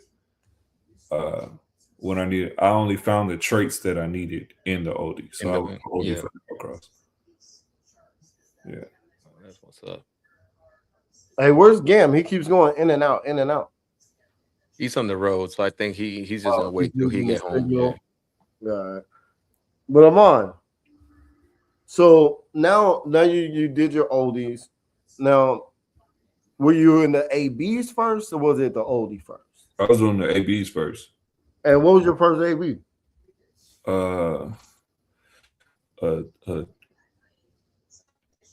when I only found the traits that I needed in the oldie. So I would go oldie for the outcross. Yeah. That's what's up. Hey, where's Gam? He keeps going in and out, in and out. He's on the road, so I think he's just gonna wait till he get home. Yeah. But Amond, so now you did your oldies. Now, were you in the ABs first, or was it the oldie first? I was doing the ABs first. And what was your first AB? A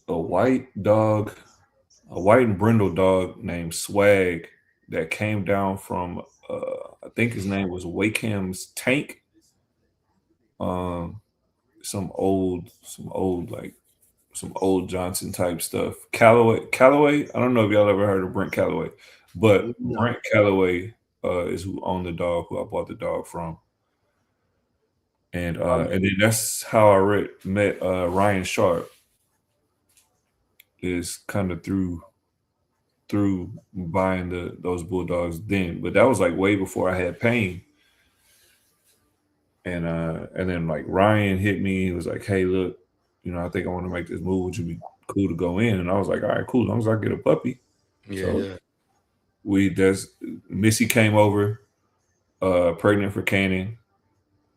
white dog, a white and brindle dog named Swag that came down from I think his name was Wakeham's Tank. Some old Johnson type stuff. Callaway. I don't know if y'all ever heard of Brent Callaway, but Brent Callaway is who owned the dog, who I bought the dog from. And then that's how I met Ryan Sharp. Is kind of through buying those bulldogs then, but that was like way before I had Pain. And then like Ryan hit me. He was like, "Hey, look, I think I want to make this move. Would you be cool to go in?" And I was like, "All right, cool. As long as I get a puppy." Yeah. So Missy came over, pregnant for Canaan,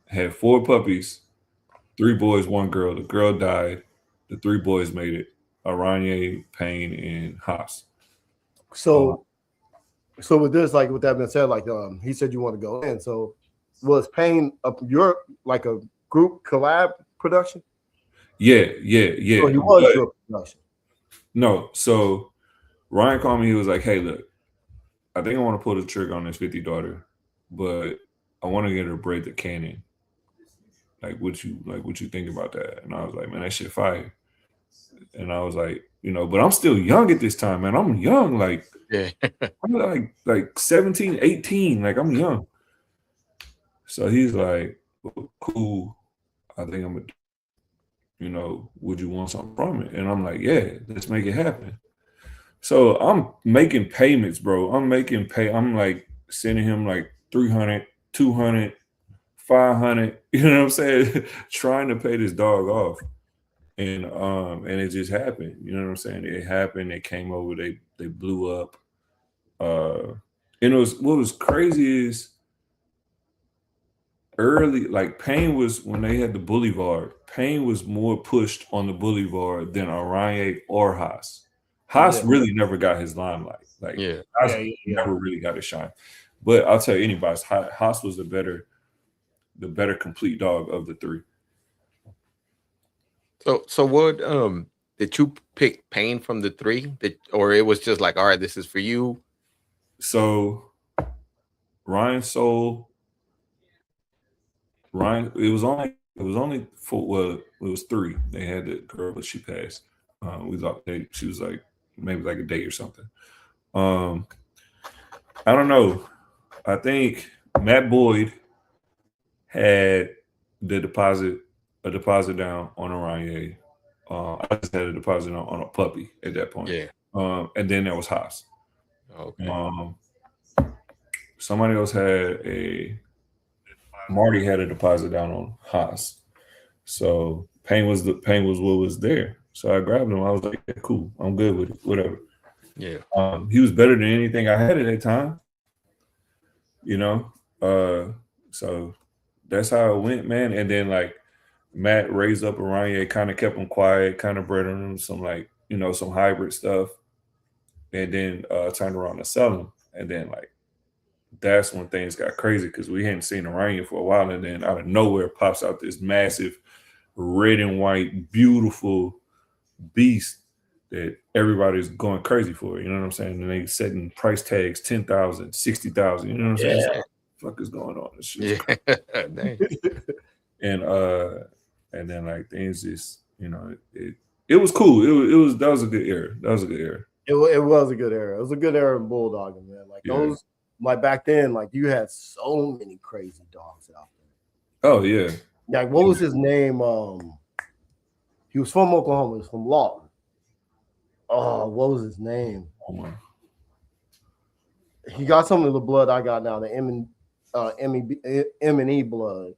had 4 puppies, 3 boys, 1 girl. The girl died. The 3 boys made it. Aranye, Payne, and Haas. So with this, like with that being said, like he said you want to go in. So was Payne your like a group collab production? Yeah. So he was your production. No, so Ryan called me. He was like, "Hey, look, I think I want to pull the trigger on this 50 daughter, but I want to get her bred to Canaan. Like, what you think about that?" And I was like, "Man, that shit fire." And I was like, but I'm still young at this time, man. I'm young, like, I'm like 17, 18, like I'm young. So he's like, well, cool. I think I'm would you want something from it? And I'm like, yeah, let's make it happen. So I'm making payments, bro. I'm like sending him like 300, 200, 500, you know what I'm saying? Trying to pay this dog off. And it just happened. You know what I'm saying? It happened. They came over. They blew up. And what was crazy is early, like Payne was when they had the Boulevard. Payne was more pushed on the Boulevard than Aranye or Haas. Haas really never got his limelight. Like Haas never really got his shine. But I'll tell you, anybody, Haas was the better complete dog of the 3. So what did you pick Payne from the 3? Or it was just like, all right, this is for you? So Ryan sold. Ryan, it was only 4. Well, it was 3. They had the girl, but she passed. We thought she was like maybe like a day or something. I don't know. I think Matt Boyd had a deposit down on Orion. I just had a deposit on a puppy at that point. Yeah. And then there was Haas. Okay. Somebody else Marty had a deposit down on Haas. So Payne was what was there. So I grabbed him. I was like, yeah, cool. I'm good with it. Whatever. Yeah. He was better than anything I had at that time. So that's how it went, man. And then like Matt raised up Orion, kind of kept him quiet, kind of bred on him some like, some hybrid stuff. And then turned around to sell him. And then like that's when things got crazy because we hadn't seen Orion for a while. And then out of nowhere pops out this massive red and white, beautiful beast that everybody's going crazy for. You know what I'm saying? And they setting price tags 10,000, 60,000. You know what I'm saying? What the fuck is going on? This shit. And then like things just, it was cool. That was a good era. It was a good era. It was a good era. It was a good era in bulldogging, man. Like those, like back then, like you had so many crazy dogs out there. Oh yeah. Like what was his name? He was from Oklahoma. He was from Lawton. Oh, what was his name? He got some of the blood I got now, the M&E blood.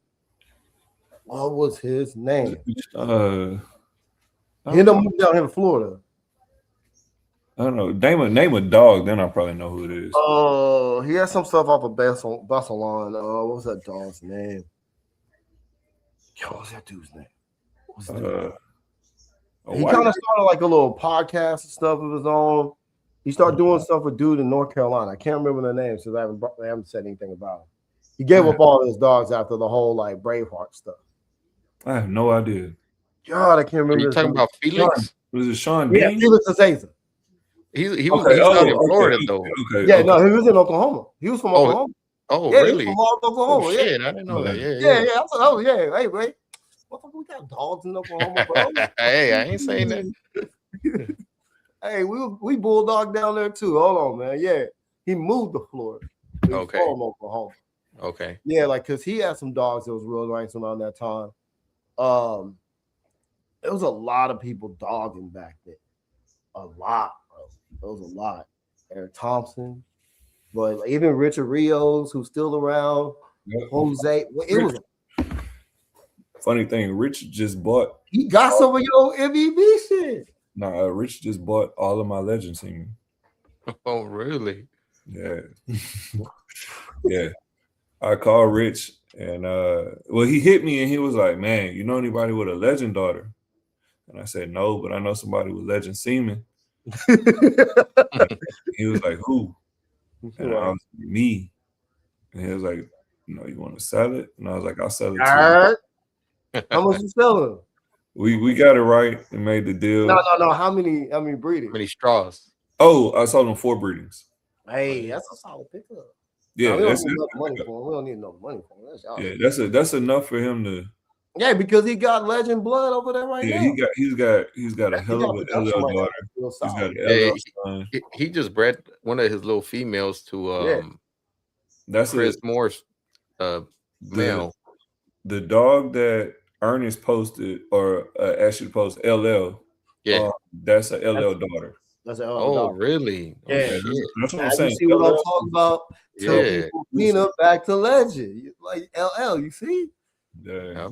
What was his name? He ended up moving down here to Florida. I don't know. Name a dog, then I probably know who it is. Oh, he had some stuff off of Barcelona. What was that dog's name? What was that dude's name? What was he kind of started like a little podcast and stuff of his own. He started doing stuff with dude in North Carolina. I can't remember the name because I haven't said anything about him. He gave up all his dogs after the whole like Braveheart stuff. I have no idea. God, I can't remember. Are you talking about Felix? Was it Sean? Yeah, Dean? Felix Azaza. He was out in Florida though. Okay. No, he was in Oklahoma. He was from Oklahoma. Oh, yeah, really? He was from Oklahoma. Oh, shit, I didn't know that. Yeah. Hey, wait. We got dogs in Oklahoma, bro. Hey, I ain't saying that. Hey, we bulldog down there too. Hold on, man. Yeah, he moved to Florida. He was from Oklahoma. Okay. Yeah, like because he had some dogs that was real nice around that time. There was a lot of people dogging back then. A lot, bro. There was a lot. Eric Thompson, but even Richard Rios, who's still around. Jose, it was. Funny thing, Rich just bought. He got some of your MVP shit. Nah, Rich just bought all of my Legend singing. Oh, really? Yeah. Yeah. I called Rich and he hit me and he was like, man, you know anybody with a Legend daughter? And I said, no, but I know somebody with Legend semen. He was like, who? And I was like, me. And he was like, you want to sell it? And I was like, I'll sell it to you. How much you selling? We got it right and made the deal. No. How many breedings? How many straws? Oh, I sold them 4 breedings. Hey, that's a solid pickup. Yeah, we don't need enough money for him. We don't need enough money for him. That's enough for him to. Yeah, because he got Legend blood over there right now. He's got a hell of an LL daughter. He's got an LL son. He just bred one of his little females to that's Chris Moore's male. The dog that Ernest posted or actually posted LL. Yeah, that's a LL daughter. That's an LL daughter. Really? Yeah, that's what I'm saying. You see what I'm talking about? Yeah, Peanut back to Legend, like LL. You see? Yeah.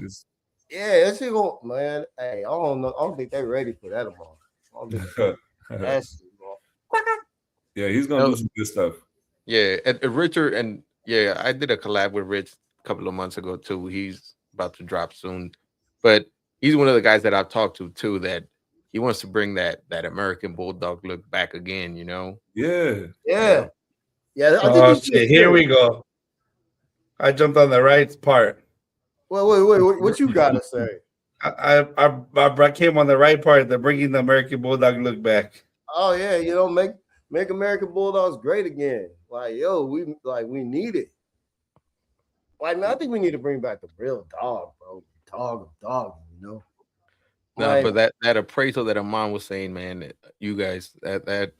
That shit go, man. Hey, I don't know. I don't think they're ready for that tomorrow. Yeah, he's gonna do some good stuff. Yeah, and Richard, and I did a collab with Rich a couple of months ago too. He's about to drop soon, but he's one of the guys that I've talked to too. That he wants to bring that American Bulldog look back again. Yeah. Oh shit! Here we go. I jumped on the right part. Wait. What you gotta say? I came on the right part. They're bringing the American Bulldog look back. Oh yeah, make American Bulldogs great again. Like we need it. Like, man, I think we need to bring back the real dog, bro. Dog, you know. No, Like, but that appraisal that Amon was saying, man, you guys, that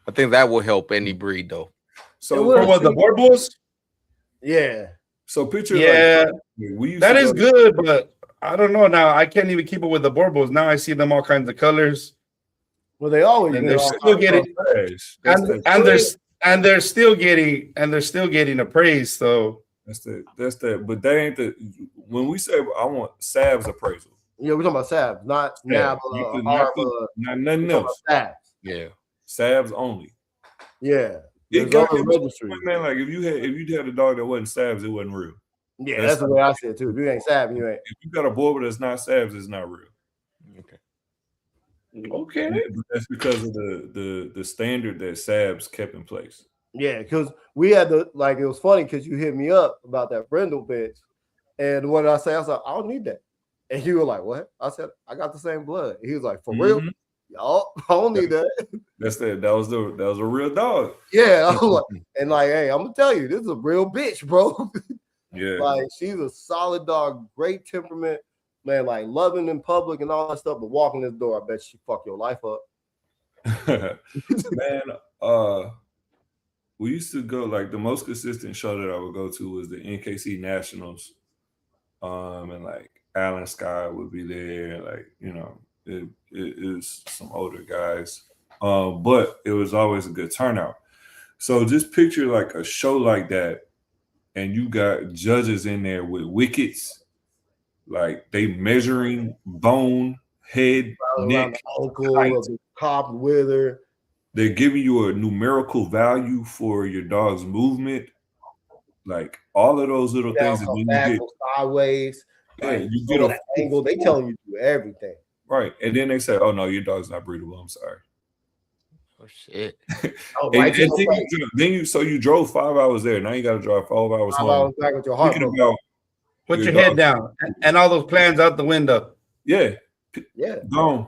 I think that will help any breed though. So for what, the board bulls? Yeah. So picture, yeah, like, that is good, but I don't know now. I can't even keep up with the board bulls. Now I see them all kinds of colors. Well, they always and they're still getting and they're still getting appraised. So that's the but that ain't the when we say I want Sav's appraisal. Yeah, we're talking about Savs, not Yeah, not nothing else. Savs. Yeah, Savs only. Yeah, it got registry. Man, like if you had a dog that wasn't Savs, it wasn't real. Yeah, that's the way I see it too. If you ain't Savs, you ain't. If you got a board that's not Savs, it's not real. Okay. That's because of the standard that Savs kept in place. Yeah, because we had it was funny because you hit me up about that Brindle bitch, and what did I say? I was like, I don't need that. And you were like, what? I said, I got the same blood. He was like, for real? Y'all, I don't need that. That was a real dog. Yeah. I was like, and like, hey, I'm gonna tell you, this is a real bitch, bro. Yeah. Like, she's a solid dog, great temperament, man, like loving in public and all that stuff, but walking this door, I bet she fuck your life up. Man, we used to go, like, the most consistent show that I would go to was the NKC Nationals. And like Alan Sky would be there, like, you know, it is some older guys. But it was always a good turnout. So just picture like a show like that, and you got judges in there with wickets, like they measuring bone, head, neck, ankle, cop wither. They're giving you a numerical value for your dog's movement, like all of those little things. And then you get sideways. Yeah, you get an angle. They telling you to do everything. Right, and then they say, "Oh no, your dog's not breedable." I'm sorry. Oh shit! Then you drove 5 hours there. Now you got to drive 5 hours home. 5 hours back with your heart. Put your head down and all those plans out the window. Yeah, gone.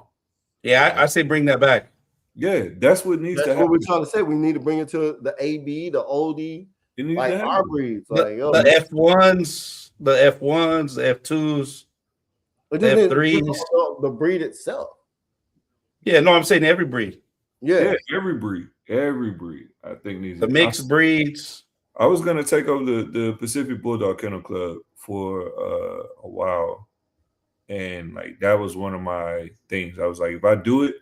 Yeah, I say bring that back. Yeah, that's what needs to happen. What we're trying to say. We need to bring it to the AB, the OD, like our breeds, like the F1s, the F1s, the F2s, the F3s, the breed itself. Yeah, no, I'm saying every breed. Yeah, every breed. I think needs the mixed breeds. I was gonna take over the Pacific Bulldog Kennel Club for a while, and like that was one of my things. I was like, if I do it,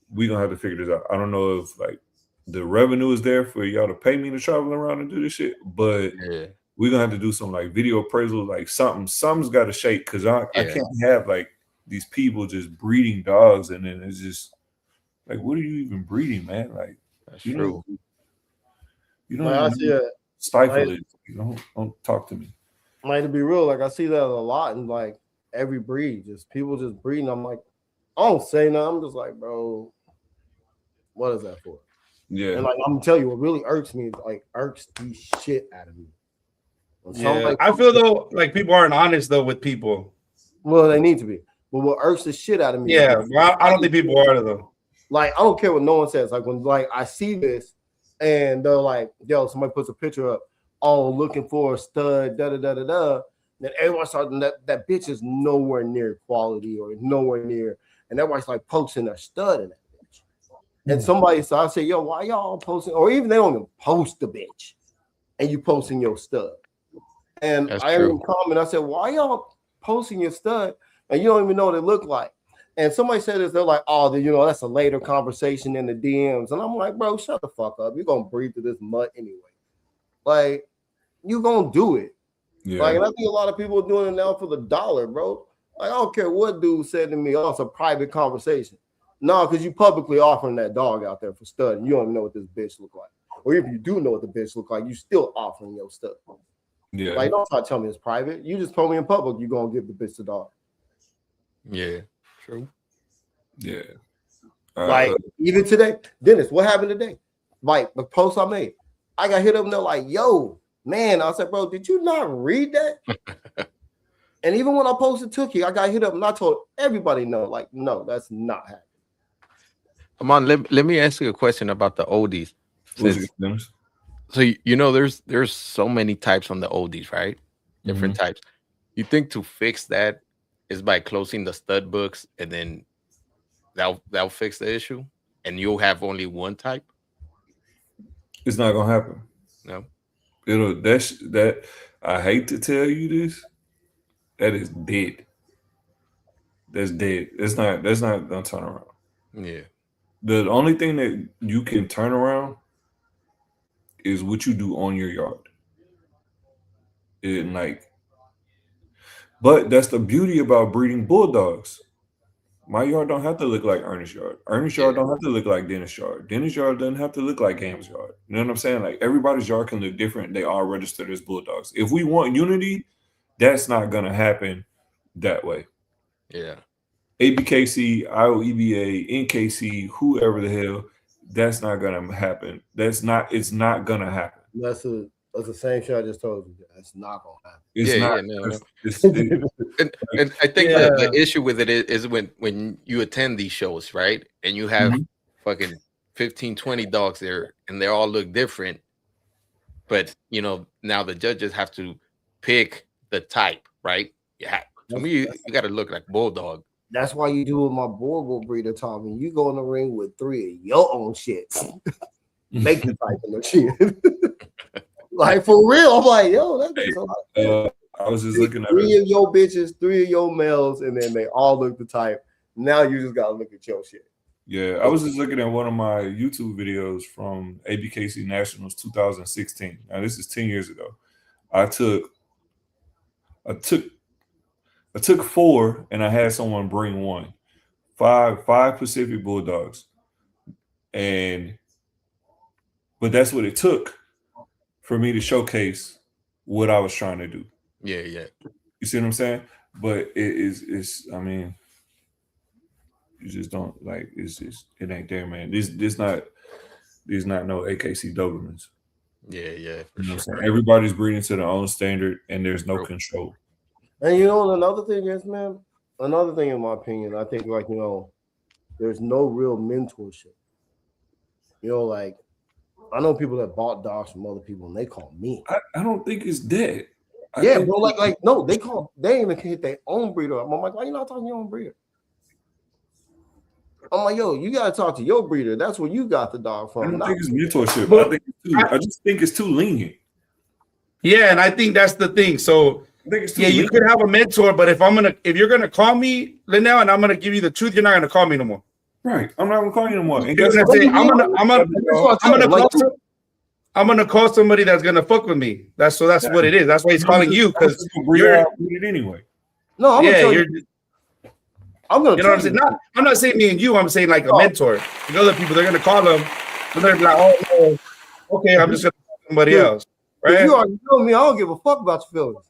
we're gonna have to figure this out. I don't know if like the revenue is there for y'all to pay me to travel around and do this shit, but we're gonna have to do some like video appraisal, like something's got to shake, because I can't have like these people just breeding dogs and then it's just like, what are you even breeding, man? Like, that's true. You don't stifle it. You don't talk to me. Like, to be real, like I see that a lot in like every breed, just people just breeding. I'm like, I don't say nothing. I'm just like, bro, what is that for? Yeah. And like, I'm gonna tell you, what really irks me is like irks the shit out of me. Yeah. I feel though like people aren't honest though with people. Well, they need to be. But what irks the shit out of me? Yeah, well, I don't think people are though. Like, I don't care what no one says. Like, when like I see this and they're like, yo, somebody puts a picture up, oh, looking for a stud, da. Then everyone starts that bitch is nowhere near quality or nowhere near, and everybody's like posting a stud in that bitch. And somebody, so I say, yo, why y'all posting? Or even they don't even post the bitch, and you posting your stud. And I even comment, I said, why y'all posting your stud and you don't even know what it look like? And somebody said this, they're like, oh, that's a later conversation in the DMs. And I'm like, bro, shut the fuck up. You're gonna breathe through this mud anyway. Like, you gonna do it. Yeah. Like, and I think a lot of people are doing it now for the dollar, bro. Like, I don't care what dude said to me, oh, it's a private conversation. No, because you publicly offering that dog out there for stud. You don't even know what this bitch look like. Or if you do know what the bitch look like, you still offering your stud. Yeah. Like, don't try to tell me it's private. You just told me in public you're gonna give the bitch the dog. Yeah, true. Yeah. Like, even today, Dennis, what happened today? Like, the post I made, I got hit up and they're like, yo, man. I said, bro, did you not read that? And even when I posted Tookie, I got hit up and I told everybody no, like, no, that's not happening. Amon, let me ask you a question about the oldies. So there's so many types on the oldies, right? different types. You think to fix that is by closing the stud books, and then that'll fix the issue, and you'll have only one type? It's not gonna happen. No. That I hate to tell you this. That is dead. That's dead. That's not gonna turn around. Yeah. The only thing that you can turn around is what you do on your yard. But that's the beauty about breeding bulldogs. My yard don't have to look like Ernest's yard. Ernest's yard don't have to look like Dennis' yard. Dennis' yard doesn't have to look like Gam's yard. You know what I'm saying? Like everybody's yard can look different. They all registered as bulldogs. If we want unity, that's not gonna happen that way. Yeah. ABKC, IOEBA, NKC, whoever the hell, that's not gonna happen. It's not gonna happen. That's the same shit I just told you. That's not gonna happen. And I think the issue with it is when you attend these shows, right? And you have fucking 15, 20 dogs there, and they all look different. But now the judges have to pick the type, right? Yeah. To me, you gotta look like bulldog. That's why you do what my Borgo breeder taught me. You go in the ring with 3 of your own shits. Make the type of the shit. Like for real. I'm like, yo, that's a lot. I was just looking at 3 of your bitches, 3 of your males, and then they all look the type. Now you just gotta look at your shit. Yeah, I was just looking at one of my YouTube videos from ABKC Nationals 2016. Now this is 10 years ago. I took 4 and I had someone bring 1. 5 Pacific Bulldogs. But that's what it took for me to showcase what I was trying to do. Yeah. You see what I'm saying? But it's I mean, you just don't it ain't there, man. This not no AKC Dobermans. Yeah. You know what I'm saying? Everybody's breeding to their own standard and there's no control. And another thing is, man, another thing in my opinion, I think there's no real mentorship. Like I know people that bought dogs from other people and they call me. I don't think it's that. No, they even hit their own breeder. I'm like, why you not talking to your own breeder? I'm like, yo, you gotta talk to your breeder. That's where you got the dog from. I don't think it's mentorship. I just think it's too lenient. Yeah, and I think that's the thing. So you could have a mentor, but if you're gonna call me Linnell and I'm gonna give you the truth, you're not gonna call me no more. Right. I'm not gonna call you no more. And I'm gonna call somebody that's gonna fuck with me. That's what it is. That's why he's calling you, because you're it anyway. No, I'm gonna tell you. I'm gonna. You know what I'm saying? I'm not saying me and you. I'm saying like a mentor. The other people, they're gonna call them. And they're like, oh, no. Okay, I'm just gonna call somebody else. Right? You already know me. I don't give a fuck about your feelings.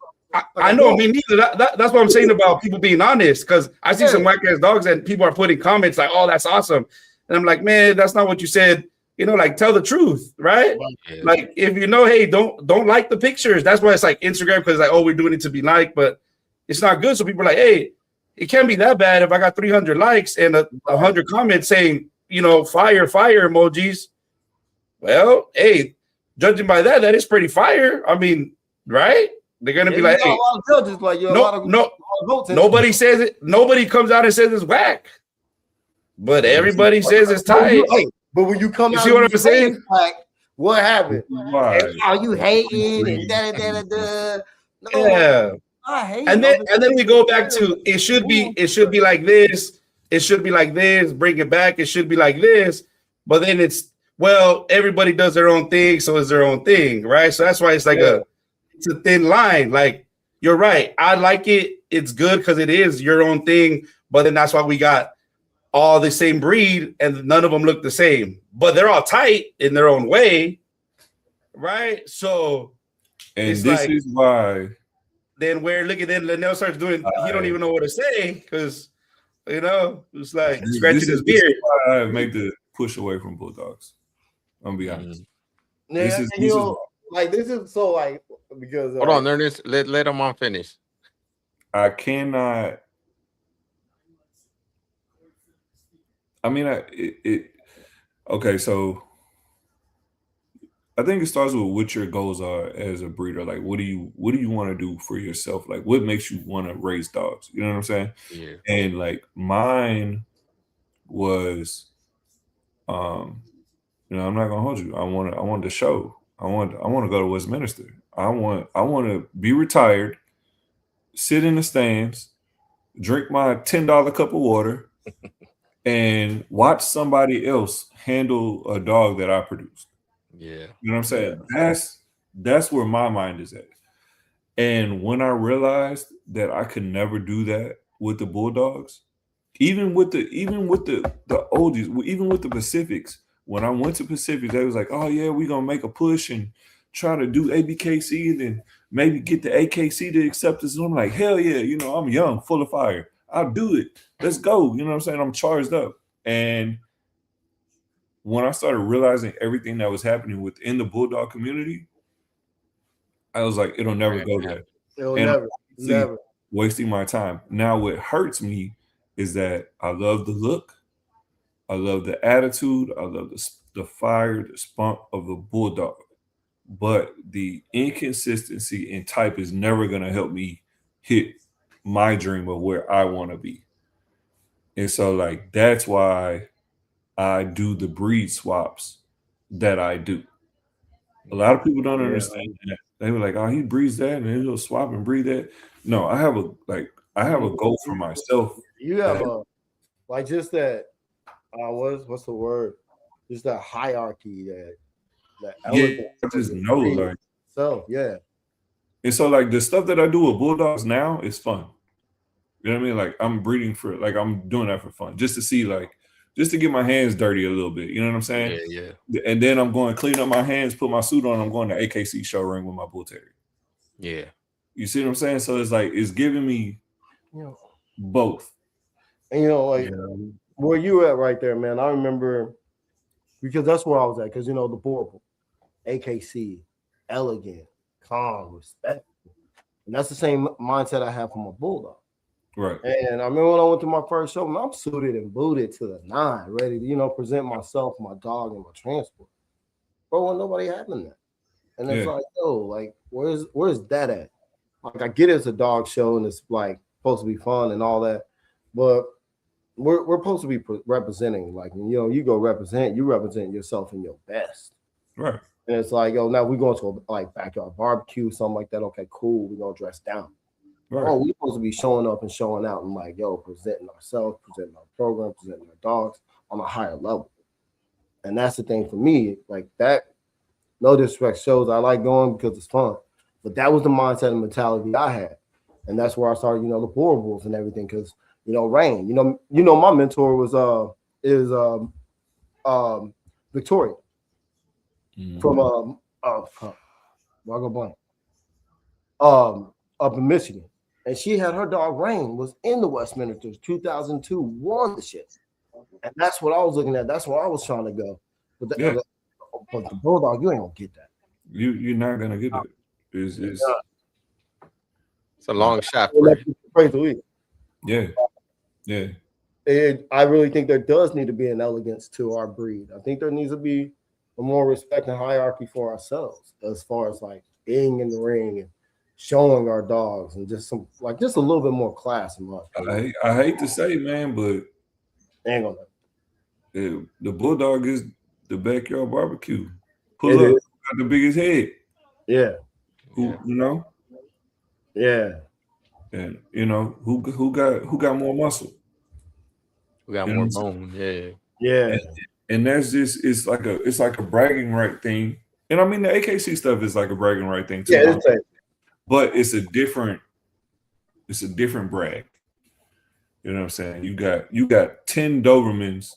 I know. Me neither. That's what I'm saying about people being honest. Because I see some whack ass dogs and people are putting comments like, "Oh, that's awesome," and I'm like, man, that's not what you said. Like tell the truth, right? Yeah. Like if hey, don't like the pictures. That's why it's like Instagram, because like, oh, we're doing it to be liked, but it's not good. So people are like, hey, it can't be that bad if I got 300 likes and 100 comments saying, fire emojis. Well, hey, judging by that is pretty fire. I mean, right? They're gonna be like, hey, nobody says it. Nobody comes out and says it's whack, but everybody says it's tight. But when you come out, see what I'm saying? What happened? Are you hating and da? No, yeah. I hate. And then we go back to it should be like this. It should be like this. Bring it back. It should be like this. But then it's everybody does their own thing, so it's their own thing, right? So that's why it's like it's a thin line. Like you're right. I like it. It's good because it is your own thing. But then that's why we got all the same breed and none of them look the same. But they're all tight in their own way, right? So, and this is why. Then Linnell starts doing. He don't even know what to say because it's like scratching his beard. This is why I make the push away from bulldogs. I'm gonna be honest. This is so because hold on, Ernest. Let him on finish. I cannot. I mean, okay. So I think it starts with what your goals are as a breeder. Like, what do you want to do for yourself? Like, what makes you want to raise dogs? You know what I'm saying? Yeah. And like mine was, I'm not gonna hold you. I wanted to show. I want to go to Westminster. I want to be retired, sit in the stands, drink my $10 cup of water, and watch somebody else handle a dog that I produced. Yeah. You know what I'm saying? That's where my mind is at. And when I realized that I could never do that with the Bulldogs, even with the oldies, even with the Pacifics, when I went to Pacifics, they was like, "Oh yeah, we're gonna make a push and try to do ABKC and then maybe get the AKC to accept us." And I'm like, "Hell yeah, I'm young, full of fire. I'll do it. Let's go." You know what I'm saying? I'm charged up. And when I started realizing everything that was happening within the Bulldog community, I was like, it'll never go there. It'll never. Wasting my time. Now, what hurts me is that I love the look, I love the attitude, I love the fire, the spunk of the Bulldog, but the inconsistency in type is never going to help me hit my dream of where I want to be. And so, like, that's why I do the breed swaps that I do. A lot of people don't understand that. They were like, "Oh, he breeds that, and he'll swap and breed that." No, I have a goal for myself. You have just that. What's the word? Just that hierarchy that I just know like so yeah. And so like the stuff that I do with Bulldogs now is fun. You know what I mean? Like I'm breeding I'm doing that for fun, just to see just to get my hands dirty a little bit. You know what I'm saying? Yeah. And then I'm going to clean up my hands, put my suit on. I'm going to AKC show ring with my bull terrier. Yeah. You see what I'm saying? So it's like it's giving me both. And where you at right there, man. I remember because that's where I was at. Because the Borbal, AKC, elegant, calm, respectful, and that's the same mindset I have for my Bulldog. Right. And I remember when I went to my first show, man, I'm suited and booted to the nine, ready to, present myself, my dog, and my transport. Bro, when nobody having that. And it's like, like, where's that at? Like, I get it's a dog show and it's like supposed to be fun and all that, but we're supposed to be representing. Like, you go represent yourself in your best. Right. And it's like, now we're going to a backyard barbecue, something like that. Okay, cool. We're gonna dress down. Right. Oh, we're supposed to be showing up and showing out and presenting ourselves, presenting our program, presenting our dogs on a higher level. And that's the thing for me, like that. No disrespect shows. I like going because it's fun, but that was the mindset and mentality I had, and that's where I started. The Borables and everything because Rain. My mentor was Victoria from up in Michigan. And she had her dog Rain was in the Westminster 2002, won the shit. And that's what I was looking at. That's where I was trying to go. But the Bulldog, you ain't gonna get that. You're not gonna get it. It's a long shot for you. Yeah. And I really think there does need to be an elegance to our breed. I think there needs to be a more respect and hierarchy for ourselves as far as like being in the ring and showing our dogs and just a little bit more class. I hate to say, man, but ain't gonna. The Bulldog is the backyard barbecue. Pull up, got the biggest head. Yeah. Yeah. And who got more muscle? Who got more bone? Yeah. Yeah. And that's just it's like a bragging right thing. And I mean the AKC stuff is like a bragging right thing too. Yeah, but it's a different brag. You know what I'm saying? You got 10 Dobermans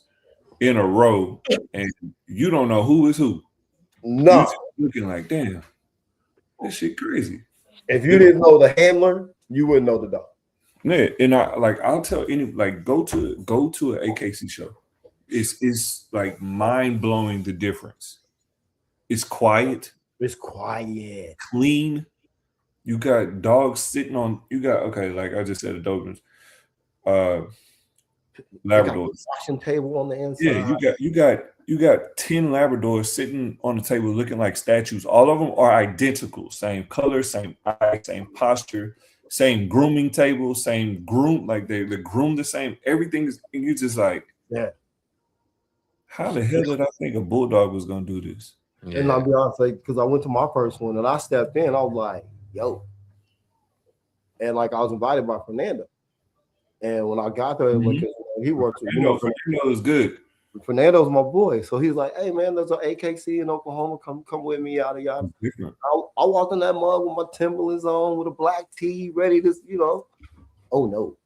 in a row, and you don't know who is who. No, you're looking like, damn, this shit crazy. If you didn't know the handler, you wouldn't know the dog. Yeah, and I'll tell go to an AKC show. It's like mind blowing the difference. It's quiet. It's quiet, clean. You got dogs sitting on. Like I just said, the Dobermans. Labradors. Washing table on the inside. Yeah, you got 10 Labradors sitting on the table looking like statues. All of them are identical, same color, same eye, same posture, same grooming table, same groom. Like they groom the same. Everything is. And you just like, yeah. How the hell did I think a bulldog was gonna do this? Yeah. And I'll be honest, like, because I went to my first one and I stepped in, I was like, yo. And like I was invited by Fernando. And when I got there, like, he worked with Fernando is good. Fernando's my boy. So he's like, hey man, there's an AKC in Oklahoma. Come with me, yada yada. I walked in that mug with my Timberlands on with a black tee, ready to, oh no.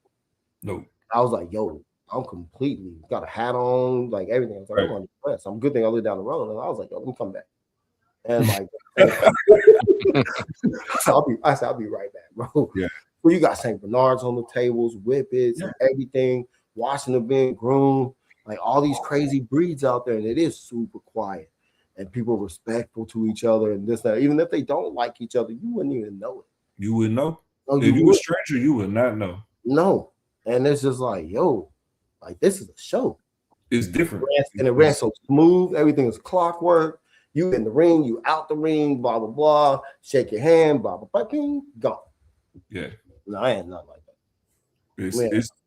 I was like, yo, I'm completely got a hat on, like everything. I was like, I'm underdressed. I'm good thing I live down the road. And I was like, yo, let me come back. And like I said, I'll be right back, bro. Yeah. So you got St. Bernards on the tables, whippets, and everything, Washington being groomed, like all these crazy breeds out there, and it is super quiet. And people respectful to each other and this, that. Even if they don't like each other, you wouldn't even know it. You wouldn't know? If you were a stranger, you would not know. No. And it's just like, yo, like this is a show. It's different. And it ran so smooth. Everything is clockwork. You in the ring, you out the ring, blah, blah, blah. Shake your hand, blah, blah, blah, ping, gone. Yeah. No, I ain't nothing like that.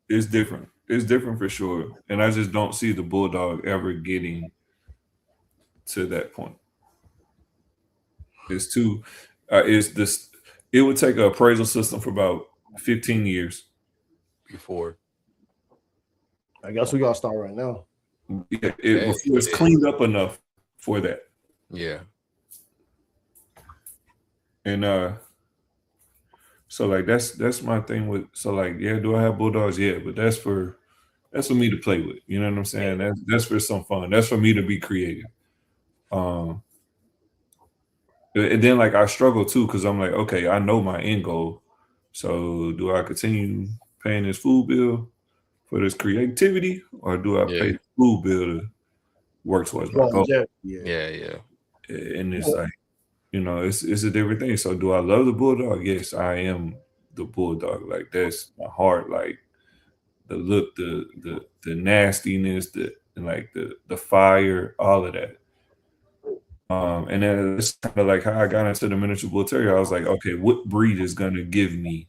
It's different. It's different for sure. And I just don't see the bulldog ever getting to that point. It's too it would take an appraisal system for about 15 years before. I guess we gotta start right now. Yeah, before it's cleaned up enough for that. Yeah. And so like that's my thing with, so like, yeah, do I have bulldogs? Yeah, but that's for me to play with. You know what I'm saying? That's for some fun. That's for me to be creative. And then like I struggle too, because I'm like, okay, I know my end goal. So do I continue paying this food bill for this creativity, or do I pay the food bill to work towards my goal? Yeah. And it's like, it's a different thing. So do I love the bulldog? Yes, I am the bulldog. Like that's my heart. Like the look, the nastiness, the fire, all of that. And then it's kind of like how I got into the miniature bull terrier. I was like, okay, what breed is gonna give me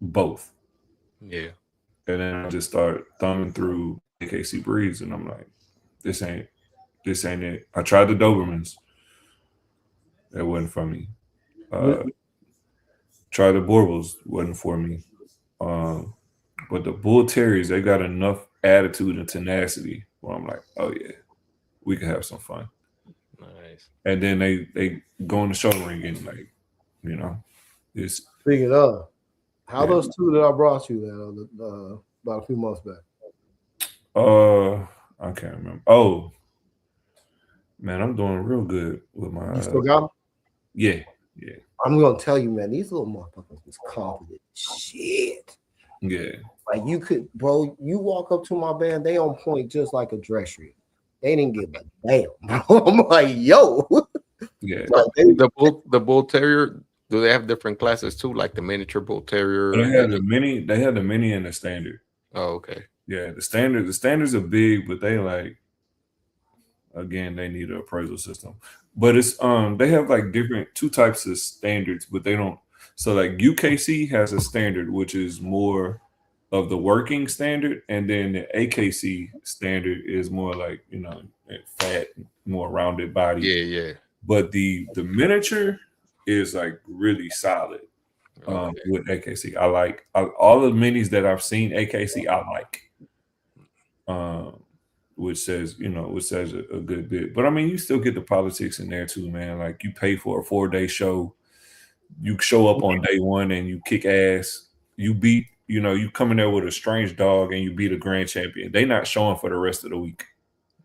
both? Yeah. And then I just start thumbing through AKC breeds, and I'm like, this ain't it. I tried the Dobermans. That wasn't for me. Tried the Borbals, wasn't for me. But the bull terriers, they got enough attitude and tenacity where I'm like, oh yeah, we can have some fun. Nice. And then they go in the show ring and like, it's. Speaking of, how those two that I brought you that about a few months back? I can't remember. Oh, man, I'm doing real good with my. You still got them? Yeah. I'm gonna tell you, man, these little motherfuckers was confident shit. Yeah. Like you could, bro. You walk up to my band, they on point just like a dress rehearsal. They didn't give a damn. I'm like, yo. Yeah. Like the bull terrier. Do they have different classes too, like the miniature bull terrier? They have the mini. They have the mini and the standard. Oh, okay. Yeah, the standards are big, but they like, again, they need an appraisal system. But it's they have like two types of standards, but they don't. So like UKC has a standard which is more of the working standard, and then the AKC standard is more like fat, more rounded body. Yeah. But the miniature is like really solid. With AKC, I like all the minis that I've seen. AKC, I like, which says a good bit. But I mean, you still get the politics in there too, man. Like you pay for a 4-day show, you show up on day one and you kick ass. You beat, you come in there with a strange dog and you beat a grand champion. They not showing for the rest of the week.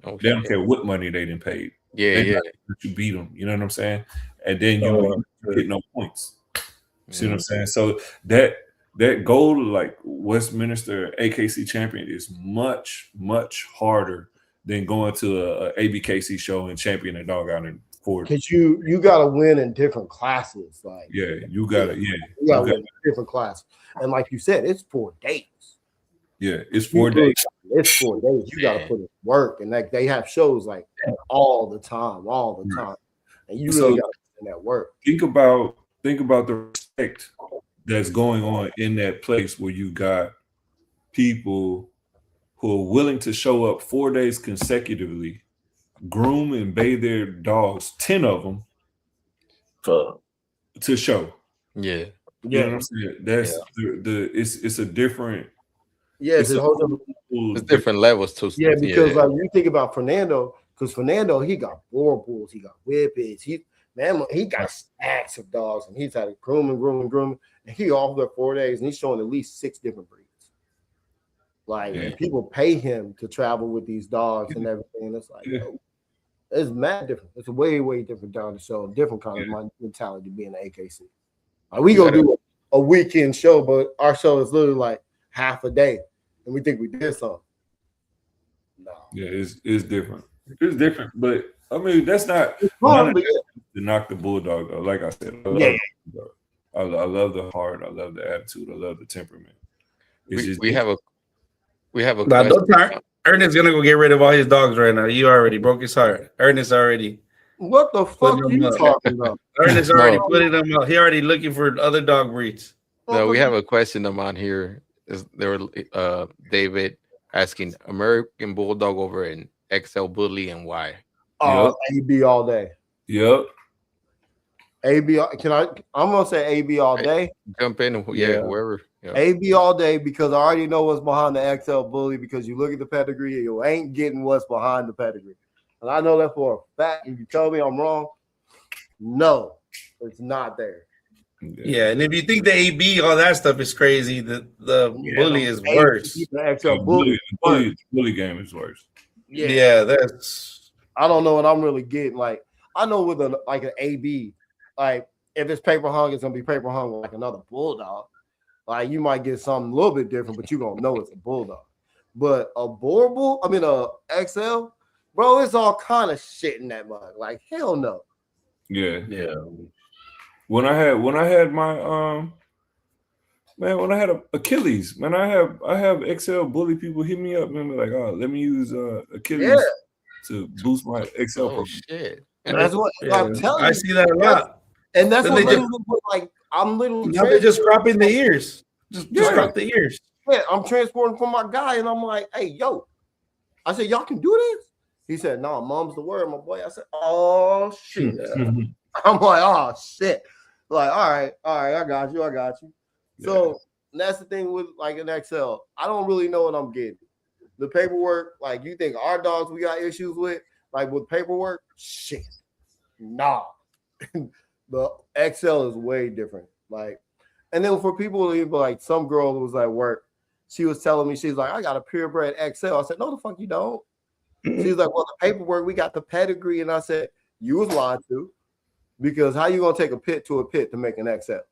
Okay. They don't care what money they didn't pay. Yeah. You beat them. You know what I'm saying? And then you get no points. See what I'm saying? So that goal, like Westminster AKC champion, is much, much harder than going to a ABKC show and champion a dog out in 40. Because you got to win in different classes. Like you got to win in different classes. And like you said, it's 4 days. Yeah, it's 4 days. It's 4 days. You got to put in work, and like they have shows like all the time, and you really got to put in that work. Think about the respect that's going on in that place where you got people who are willing to show up 4 days consecutively, groom and bathe their dogs, 10 of them, to show. Yeah. You know what I'm saying? That's it's a different. Yeah, it's different levels too. Yeah, because like you think about Fernando, he got boar bulls, he got whippets, he got stacks of dogs, and he's had a grooming, and he all there 4 days, and he's showing at least 6 different breeds. Like, and people pay him to travel with these dogs and everything. And it's like, it's mad different. It's a way, way different down the show, different kind of mentality being an AKC. Like, we gonna do a weekend show, but our show is literally like half a day, and we think we did something. No. Yeah, it's different. It's different, but I mean that's not to knock the bulldog though. Like I said, I love the heart, I love the attitude, I love the temperament. We have a don't time. Ernest's gonna go get rid of all his dogs right now. You already broke his heart. Ernest already. What the fuck are you talking about? Ernest already putting them up. He already looking for other dog breeds. No, we have a question on here. There were David asking American Bulldog over an XL Bully and why? AB all day. Yep. AB. I'm gonna say AB all day. Jump in, whoever. Yep. AB all day because I already know what's behind the XL Bully because you look at the pedigree and you ain't getting what's behind the pedigree. And I know that for a fact. If you tell me I'm wrong, no, it's not there. Yeah, and if you think the AB, all that stuff is crazy, the Bully is worse. The XL Bully game is worse. Yeah, that's. I don't know what I'm really getting. Like I know with an AB, like if it's paper hung, it's gonna be paper hung with like another bulldog. Like you might get something a little bit different, but you don't know it's a bulldog. But a a XL, bro, it's all kind of shit in that mug. Like hell no. Yeah. When I had my when I had Achilles, man, I have XL Bully people hit me up and be like, oh, let me use Achilles to boost my XL. Oh shit! And that's what I'm telling you. I see that a lot. And that's what I'm literally. Now they're just cropping the ears. Just crop the ears. Yeah, I'm transporting from my guy, and I'm like, hey, yo. I said, y'all can do this? He said, no, mom's the word, my boy. I said, oh, shit. I'm like, oh, shit. Like, all right, I got you. Yeah. So that's the thing with like an XL. I don't really know what I'm getting. The paperwork, like you think our dogs we got issues with, like with paperwork, shit. Nah. The XL is way different. Like, and then for people like some girl who was at work, she was telling me, she's like, I got a purebred XL. I said, no, the fuck you don't. She's like, well, the paperwork, we got the pedigree. And I said, you was lied to. Because how you gonna take a pit to a pit to make an XL?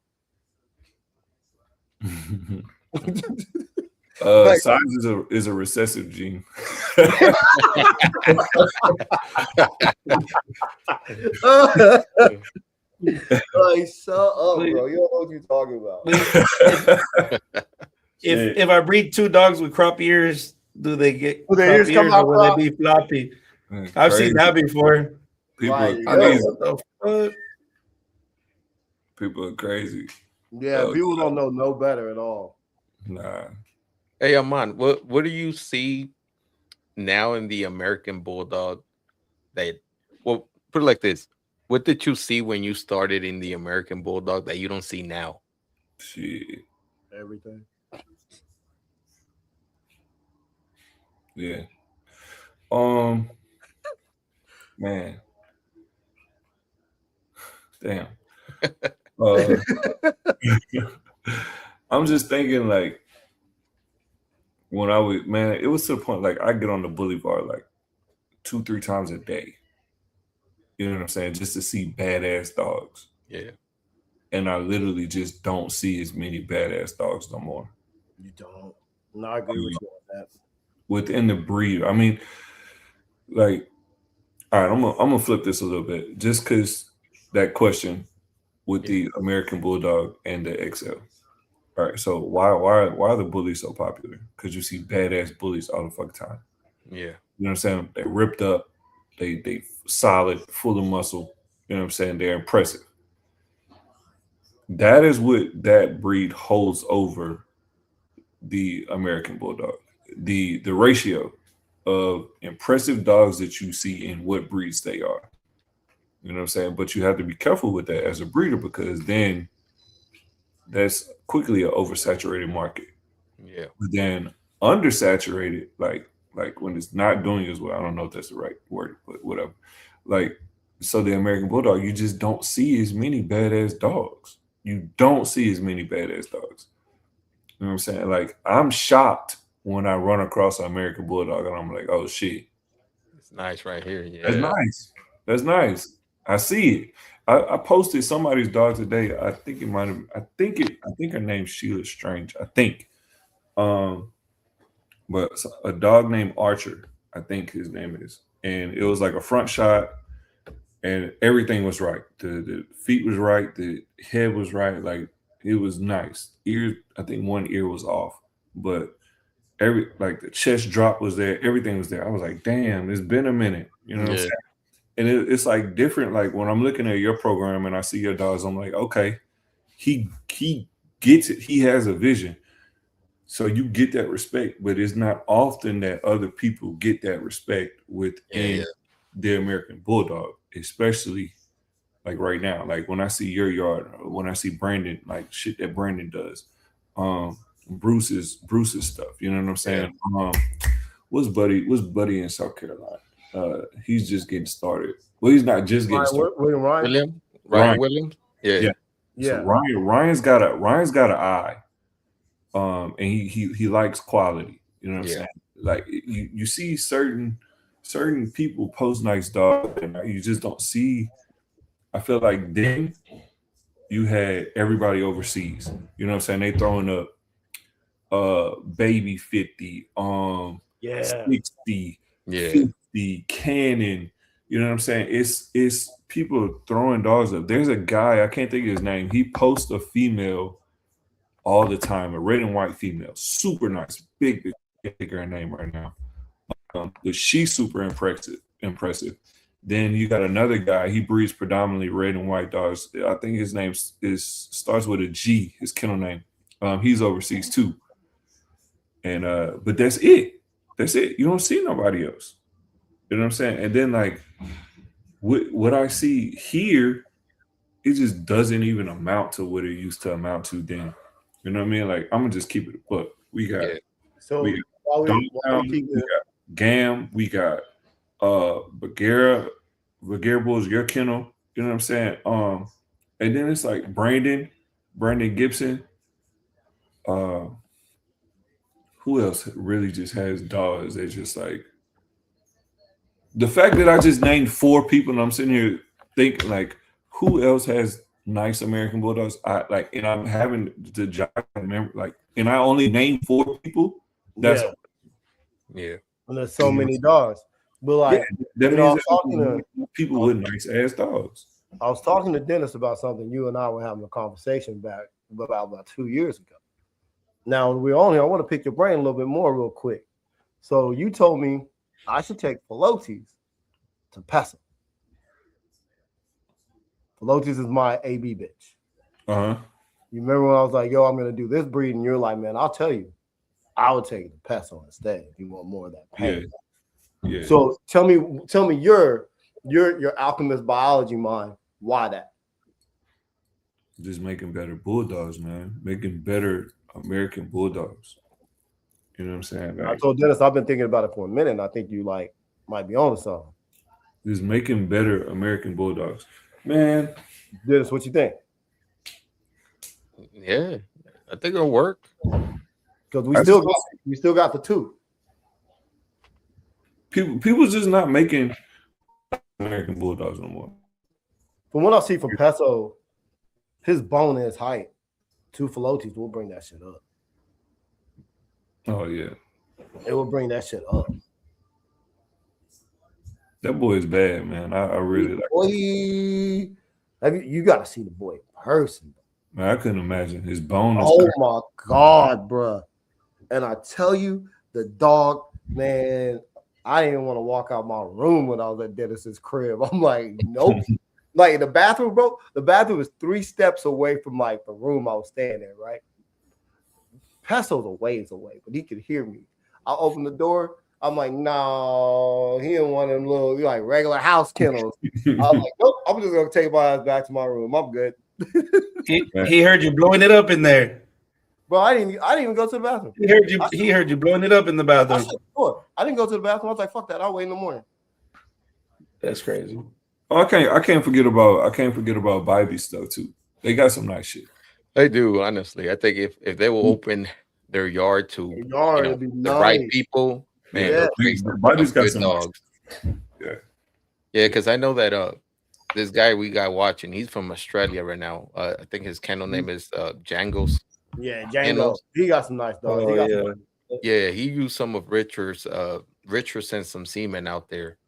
Size is a recessive gene. Like, shut up, bro. You don't know what you're talking about. If I breed 2 dogs with crop ears, do they get crop ears come out, or will they be floppy? I've seen that before. People are crazy. Yeah, people don't know no better at all. Nah. Hey, Amond, what do you see now in the American Bulldog that, well, put it like this. What did you see when you started in the American Bulldog that you don't see now? Shit. Everything. Yeah. Man. Damn. I'm just thinking like when I was, man, it was to the point like I get on the boulevard like 2-3 times a day. You know what I'm saying? Just to see badass dogs. Yeah. And I literally just don't see as many badass dogs no more. You don't. No, I agree with you on that. Within the breed. I mean, like, all right, I'm gonna flip this a little bit. Just because that question with the American Bulldog and the XL. All right, so why are the bullies so popular? Because you see badass bullies all the fucking time. Yeah. You know what I'm saying? They ripped up, they solid, full of muscle. You know what I'm saying? They're impressive. That is what that breed holds over the American Bulldog. The ratio of impressive dogs that you see in what breeds they are. You know what I'm saying? But you have to be careful with that as a breeder because then that's quickly an oversaturated market. Yeah. But then undersaturated, like when it's not doing as well. I don't know if that's the right word, but whatever. Like, so the American Bulldog, you just don't see as many badass dogs. You don't see as many badass dogs. You know what I'm saying? Like, I'm shocked when I run across an American Bulldog and I'm like, oh shit. It's nice right here. Yeah. That's nice. That's nice. I see it. I posted somebody's dog today. I think it might have. I think her name's Sheila Strange. I think. But a dog named Archer. I think his name is, and it was like a front shot, and everything was right. The feet was right. The head was right. Like it was nice. Ear. I think one ear was off, but the chest drop was there. Everything was there. I was like, damn, it's been a minute. You know what I'm saying? And it's like different. Like when I'm looking at your program and I see your dogs, I'm like, okay, he gets it. He has a vision. So you get that respect, but it's not often that other people get that respect within the American Bulldog, especially like right now. Like when I see your yard, when I see Brandon, like shit that Brandon does, Bruce's stuff. You know what I'm saying? What's Buddy in South Carolina? He's just getting started. Well, he's not just getting started. Ryan Williams. Yeah. So Ryan's got an eye. And he likes quality. You know what I'm saying? Like you see certain people post nice dogs, and you just don't see. I feel like then you had everybody overseas. You know what I'm saying? They throwing up baby 50, 60, 50, Cannon. You know what I'm saying? It's people throwing dogs up. There's a guy, I can't think of his name. He posts a female all the time, a red and white female, super nice, big. I can't think of her name right now, but she's super impressive. Then you got another guy. He breeds predominantly red and white dogs. I think his name starts with a G. His kennel name. He's overseas too. And but that's it. That's it. You don't see nobody else. You know what I'm saying? And then like what I see here, it just doesn't even amount to what it used to amount to then. You know what I mean? Like I'm gonna just keep it a book. We got Gam, we got Bagheera Bulls, your kennel. You know what I'm saying? And then it's like Brandon Gibson. Who else really just has dogs? They're just like the fact that I just named 4 people, and I'm sitting here thinking like, who else has nice American Bulldogs? And I'm having the job remember and I only named 4 people. That's and there's so many dogs. But like that means people with nice ass dogs. I was talking to Dennis about something. You and I were having a conversation back about 2 years ago. Now we're on here. I want to pick your brain a little bit more real quick. So you told me I should take Pelotes to Paso. Pelotes is my AB bitch. You remember when I was like, yo, I'm going to do this breed, and you're like, man, I'll tell you, I would take it to Paso instead if you want more of that pain. Yeah. So tell me your Alchemist biology mind. Why that? Just making better bulldogs, man. Making better American Bulldogs. You know what I'm saying? Like, I told Dennis I've been thinking about it for a minute, and I think you might be on to something. Just making better American Bulldogs. Man. Dennis, what you think? Yeah, I think it'll work. Because we still got the 2. People just not making American Bulldogs no more. From what I see from Paso, his bone and his height, 2 Pelotes will bring that shit up. Oh yeah, it will bring that shit up. That boy is bad, man. I really like. Boy, you got to see the boy in person. Man, I couldn't imagine his bone. Oh my God, bro! And I tell you, the dog, man, I didn't want to walk out my room when I was at Dennis's crib. I'm like, nope. Like the bathroom, bro. The bathroom was 3 steps away from like the room I was staying in, right? Passo's a ways away, but he could hear me. I opened the door. I'm like, no, he in one of them little like regular house kennels. I'm like, nope, I'm just gonna take my ass back to my room. I'm good. He heard you blowing it up in there. Bro, I didn't even go to the bathroom. He heard you blowing it up in the bathroom. I didn't go to the bathroom. I was like, fuck that. I'll wait in the morning. That's crazy. Oh, I can't forget about Bybee stuff too. They got some nice shit. They do, honestly. I think if they will open their yard to the right people, man, Bybee's got some dogs. Yeah, because I know that this guy we got watching, he's from Australia right now. I think his kennel name is Jangles. Yeah, Django. He got some nice dogs. He used some of Richard's sent some semen out there,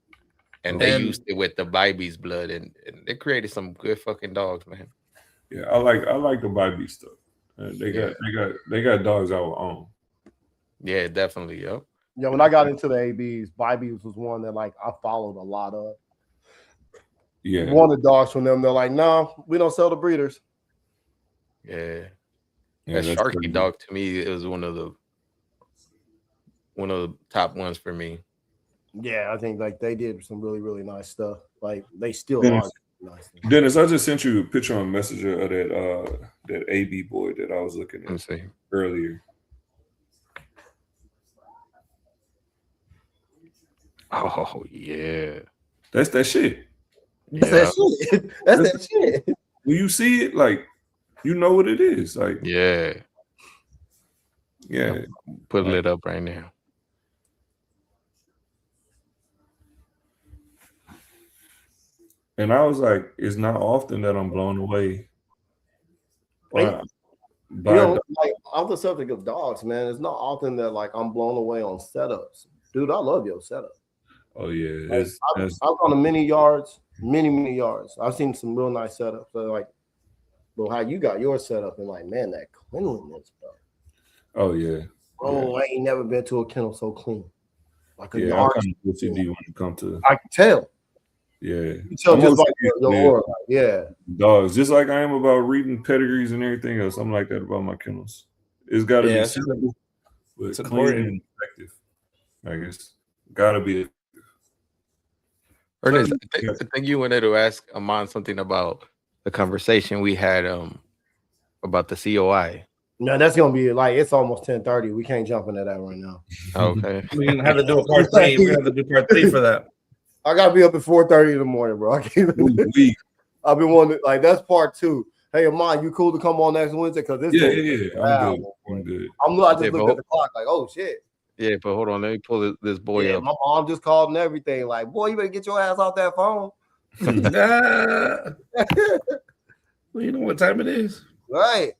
and they used it with the Bybee's blood, and they created some good fucking dogs, man. Yeah, I like the Bybee stuff. They got dogs I will own. Yeah, definitely. Yep. Yeah, when I got into the ABs, Bybee was one that like I followed a lot of. Yeah, wanted dogs from them. They're like, no, we don't sell the breeders. Yeah. That Sharky dog to me is one of the top ones for me. Yeah, I think like they did some really, really nice stuff. Like they still are nice. Dennis, I just sent you a picture on Messenger of that AB boy that I was looking at earlier. Oh yeah. That's that shit. That's that shit. That's that shit. When you see it, like you know what it is. Like yeah. Putting it up right now. And I was like, it's not often that I'm blown away. Like on the subject of dogs, man, it's not often that like I'm blown away on setups. Dude, I love your setup. Oh yeah. Like, I've gone to many yards. I've seen some real nice setups. So like, bro, how you got your setup and like, man, that cleanliness, bro. Oh yeah. Bro, I ain't never been to a kennel so clean. Like a yard. I kind of OCD when it comes to. I can tell. Yeah. You tell just like your aura. Yeah. Dogs, just like I am about reading pedigrees and everything else. I'm like that about my kennels. It's got to be simple, but clean and effective. I guess got to be. Ernest, I think you wanted to ask Amon something about the conversation we had about the COI. No, that's gonna be like it's almost 10:30. We can't jump into that right now. Okay. We're gonna have to do a part 3. We're gonna have to do part 3 for that. I gotta be up at 4:30 in the morning, bro. I can't. I've been wanting like that's part 2. Hey, Amon, you cool to come on next Wednesday? Because this I'm good. I just looked at the clock like, oh shit. Yeah, but hold on, let me pull this boy up. My mom just called and everything. Like, boy, you better get your ass off that phone. Well, you know what time it is, right?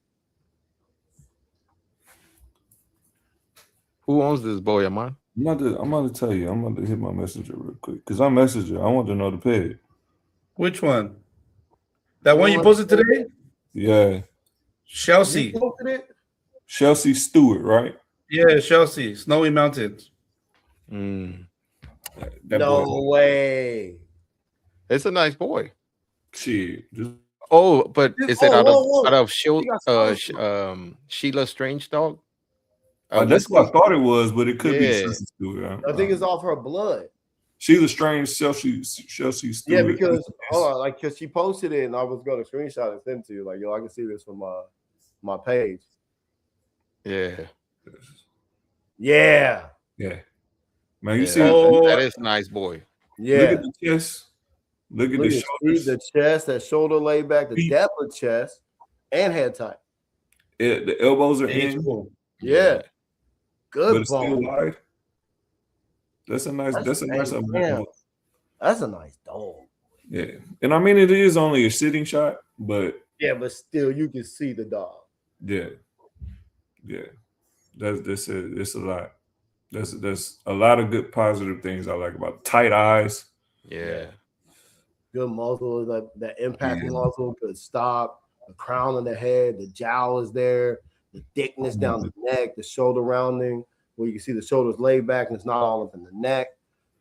Who owns this boy, Amon? I'm about to tell you. I'm about to hit my messenger real quick because I messaged her. I want to know the peg. Which one? That one you posted today? Yeah. Chelsea. You posted it? Chelsea Stewart, right? Yeah, Chelsea. Snowy Mountains. No way. It's a nice boy. Shit. But is it out of Sheila Strange dog? That's what I thought it was, but it could be Chelsea Stewart. I think it's off her blood. Sheila Strange, Chelsea Stewart. Yeah, because because she posted it and I was going to screenshot and send to you. Like, yo, I can see this from my page. Yeah. Yeah. Yeah. Man, you see that is a nice boy. Yeah. Look at the chest. Look at the shoulders. The chest, that shoulder laid back, the depth of chest, and head tight. The elbows are in. Yeah. Good but it's still wide. That's a nice dog. That's a nice dog. Yeah. And I mean it is only a sitting shot, but but still you can see the dog. Yeah. Yeah. It's a lot. There's a lot of good positive things I like about it. Tight eyes. Yeah. Good muzzle, like that impact muzzle, good stop. the crown of the head, the jowl is there, the thickness down the neck, the shoulder rounding, where you can see the shoulders laid back and it's not all up in the neck.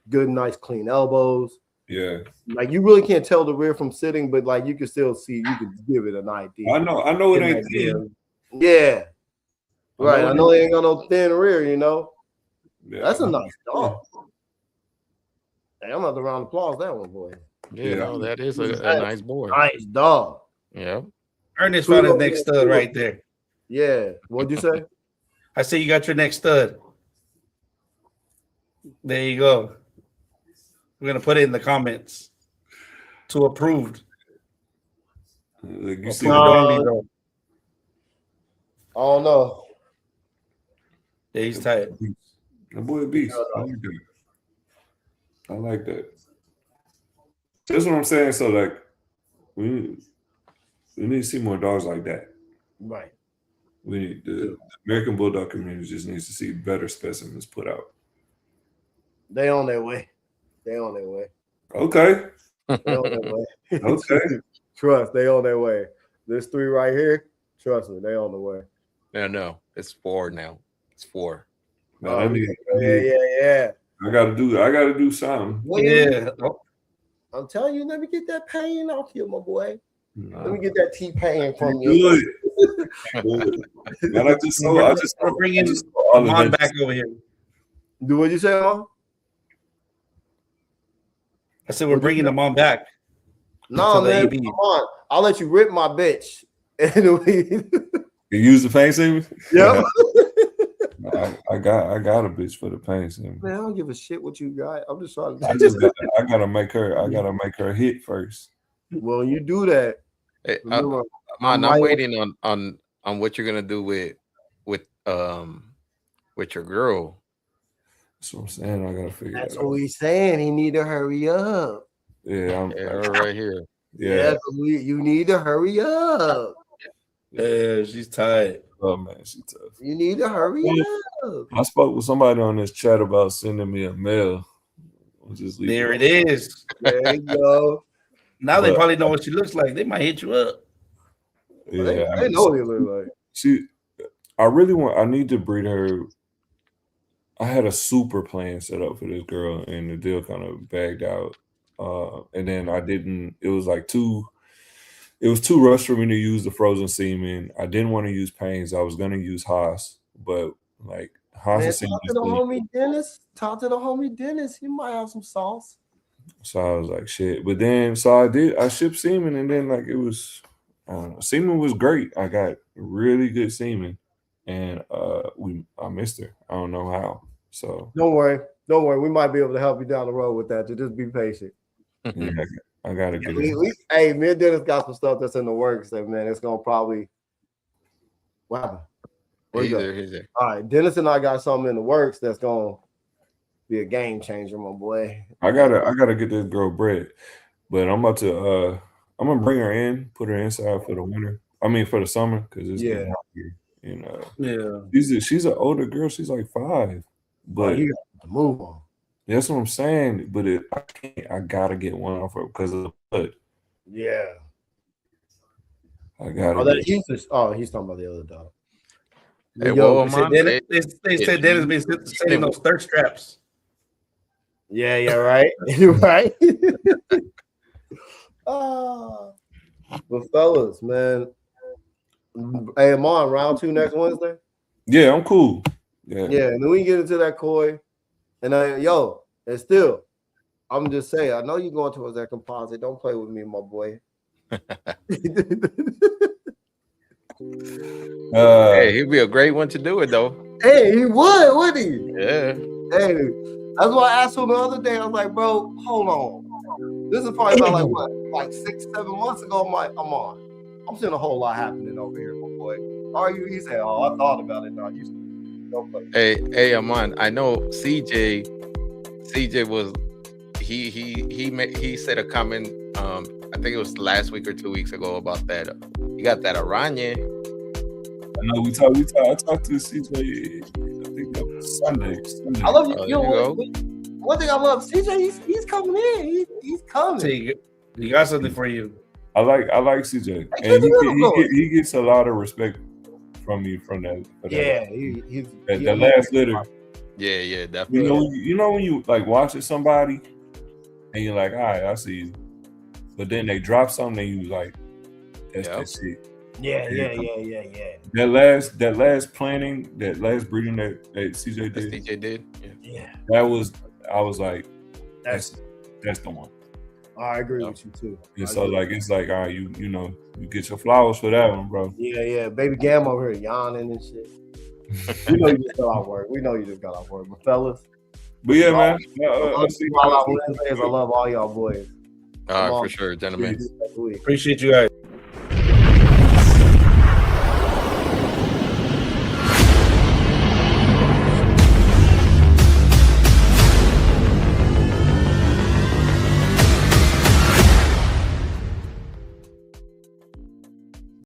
Good, nice, clean elbows. Yeah. Like you really can't tell the rear from sitting, but like you can still see, you can give it an idea. I know it ain't thin. Yeah. Right. I know they ain't got no thin rear, you know. Yeah, that's a nice dog. Hey, I'm about to round applause that one, boy. Yeah, no, that is a nice boy. Nice dog. Yeah. Ernest found his next stud right there. Yeah. What'd you say? I say you got your next stud. There you go. We're gonna put it in the comments. To approved. You see I don't know. Yeah, he's tight. The boy beast. I like that. That's what I'm saying. So like we need to see more dogs like that. Right. We need the American Bulldog community just needs to see better specimens put out. They on their way. They on their way. Okay. They on their way. Okay. Trust, they on their way. There's 3 right here. Trust me, they on the way. No, it's 4 now. It's 4. Man, Yeah. I gotta do something. Yeah. I'm telling you, let me get that pain off you, my boy. Nah. Let me get that T-pain from you. Man, I just bring Amond back over here. Do what you say, Mom? I said we're bringing Amond back. No, man, come on. I'll let you rip my bitch. You use the pain semen? Yeah. I got a bitch for the pain semen. Man, I don't give a shit what you got. I'm just trying to. I gotta make her hit first. Well, you do that. Hey, I'm waiting on what you're gonna do with your girl. That's what I'm saying. I gotta figure. That's what he's saying. He need to hurry up. Yeah, her right here. Yeah, you need to hurry up. Yeah, she's tight. Oh man, she's tough. You need to hurry up. I spoke with somebody on this chat about sending me a mail. There it is. There you go. Now they probably know what she looks like. They might hit you up. Yeah, they know what he look like. I need to breed her. I had a super plan set up for this girl, and the deal kind of bagged out. And then I didn't. It was too rushed for me to use the frozen semen. I didn't want to use pains. I was gonna use Haas, but Haas. Talk to the homie Dennis. He might have some sauce. So I was like, shit. But then, I shipped semen, and then it was, semen was great. I got really good semen, and I missed her. I don't know how. So don't worry. We might be able to help you down the road with that. So just be patient. Yeah, I gotta get it. Hey, me and Dennis got some stuff that's in the works. That man, it's gonna probably. What happened? He's there. All right, Dennis and I got something in the works that's gonna be a game changer, my boy. I gotta get this girl bred, but I'm about to I'm gonna bring her in, put her inside for the winter. I mean for the summer because it's getting hot here. She's an older girl. She's like 5, but you got to move on. That's what I'm saying. But I gotta get one off her because of the blood. Yeah, I gotta. He's talking about the other dog. Hey, they said Dennis been sending those thirst traps. Yeah, right. You're right. But fellas, man. Hey, Amon, round 2 next Wednesday. Yeah, I'm cool. Yeah, and then we can get into that Koi. And and still, I'm just saying, I know you're going towards that composite. Don't play with me, my boy. Hey, he'd be a great one to do it though. Hey, he would, wouldn't he? Yeah. Hey, that's why I asked him the other day. I was like, bro, hold on. This is probably about like 6-7 months ago. I'm seeing a whole lot happening over here, my boy. Are you? He said, I thought about it. No, you don't play. Hey, Amon. I know CJ was he said a comment. I think it was last week or 2 weeks ago about that. You got that Aranya. I know I talked to CJ. I think that was Sunday. I love you. One thing I love, CJ. He's coming in. He's coming. You got something for you. I like CJ, and he gets a lot of respect from me from that. Yeah, that last litter. Yeah, definitely. You know when you like watching somebody, and you're like, all right, I see you, but then they drop something, and you like, that's that shit. Yeah. That last planting, that last breeding that CJ did. CJ did. Yeah. I was like, that's the one. I agree with you too. And so like it's like, all right, you know, you get your flowers for that one, bro. Yeah. Baby Gam over here yawning and shit. We know you just got off work. But fellas. But yeah, man. I love all y'all boys. For sure, gentlemen. Appreciate you guys.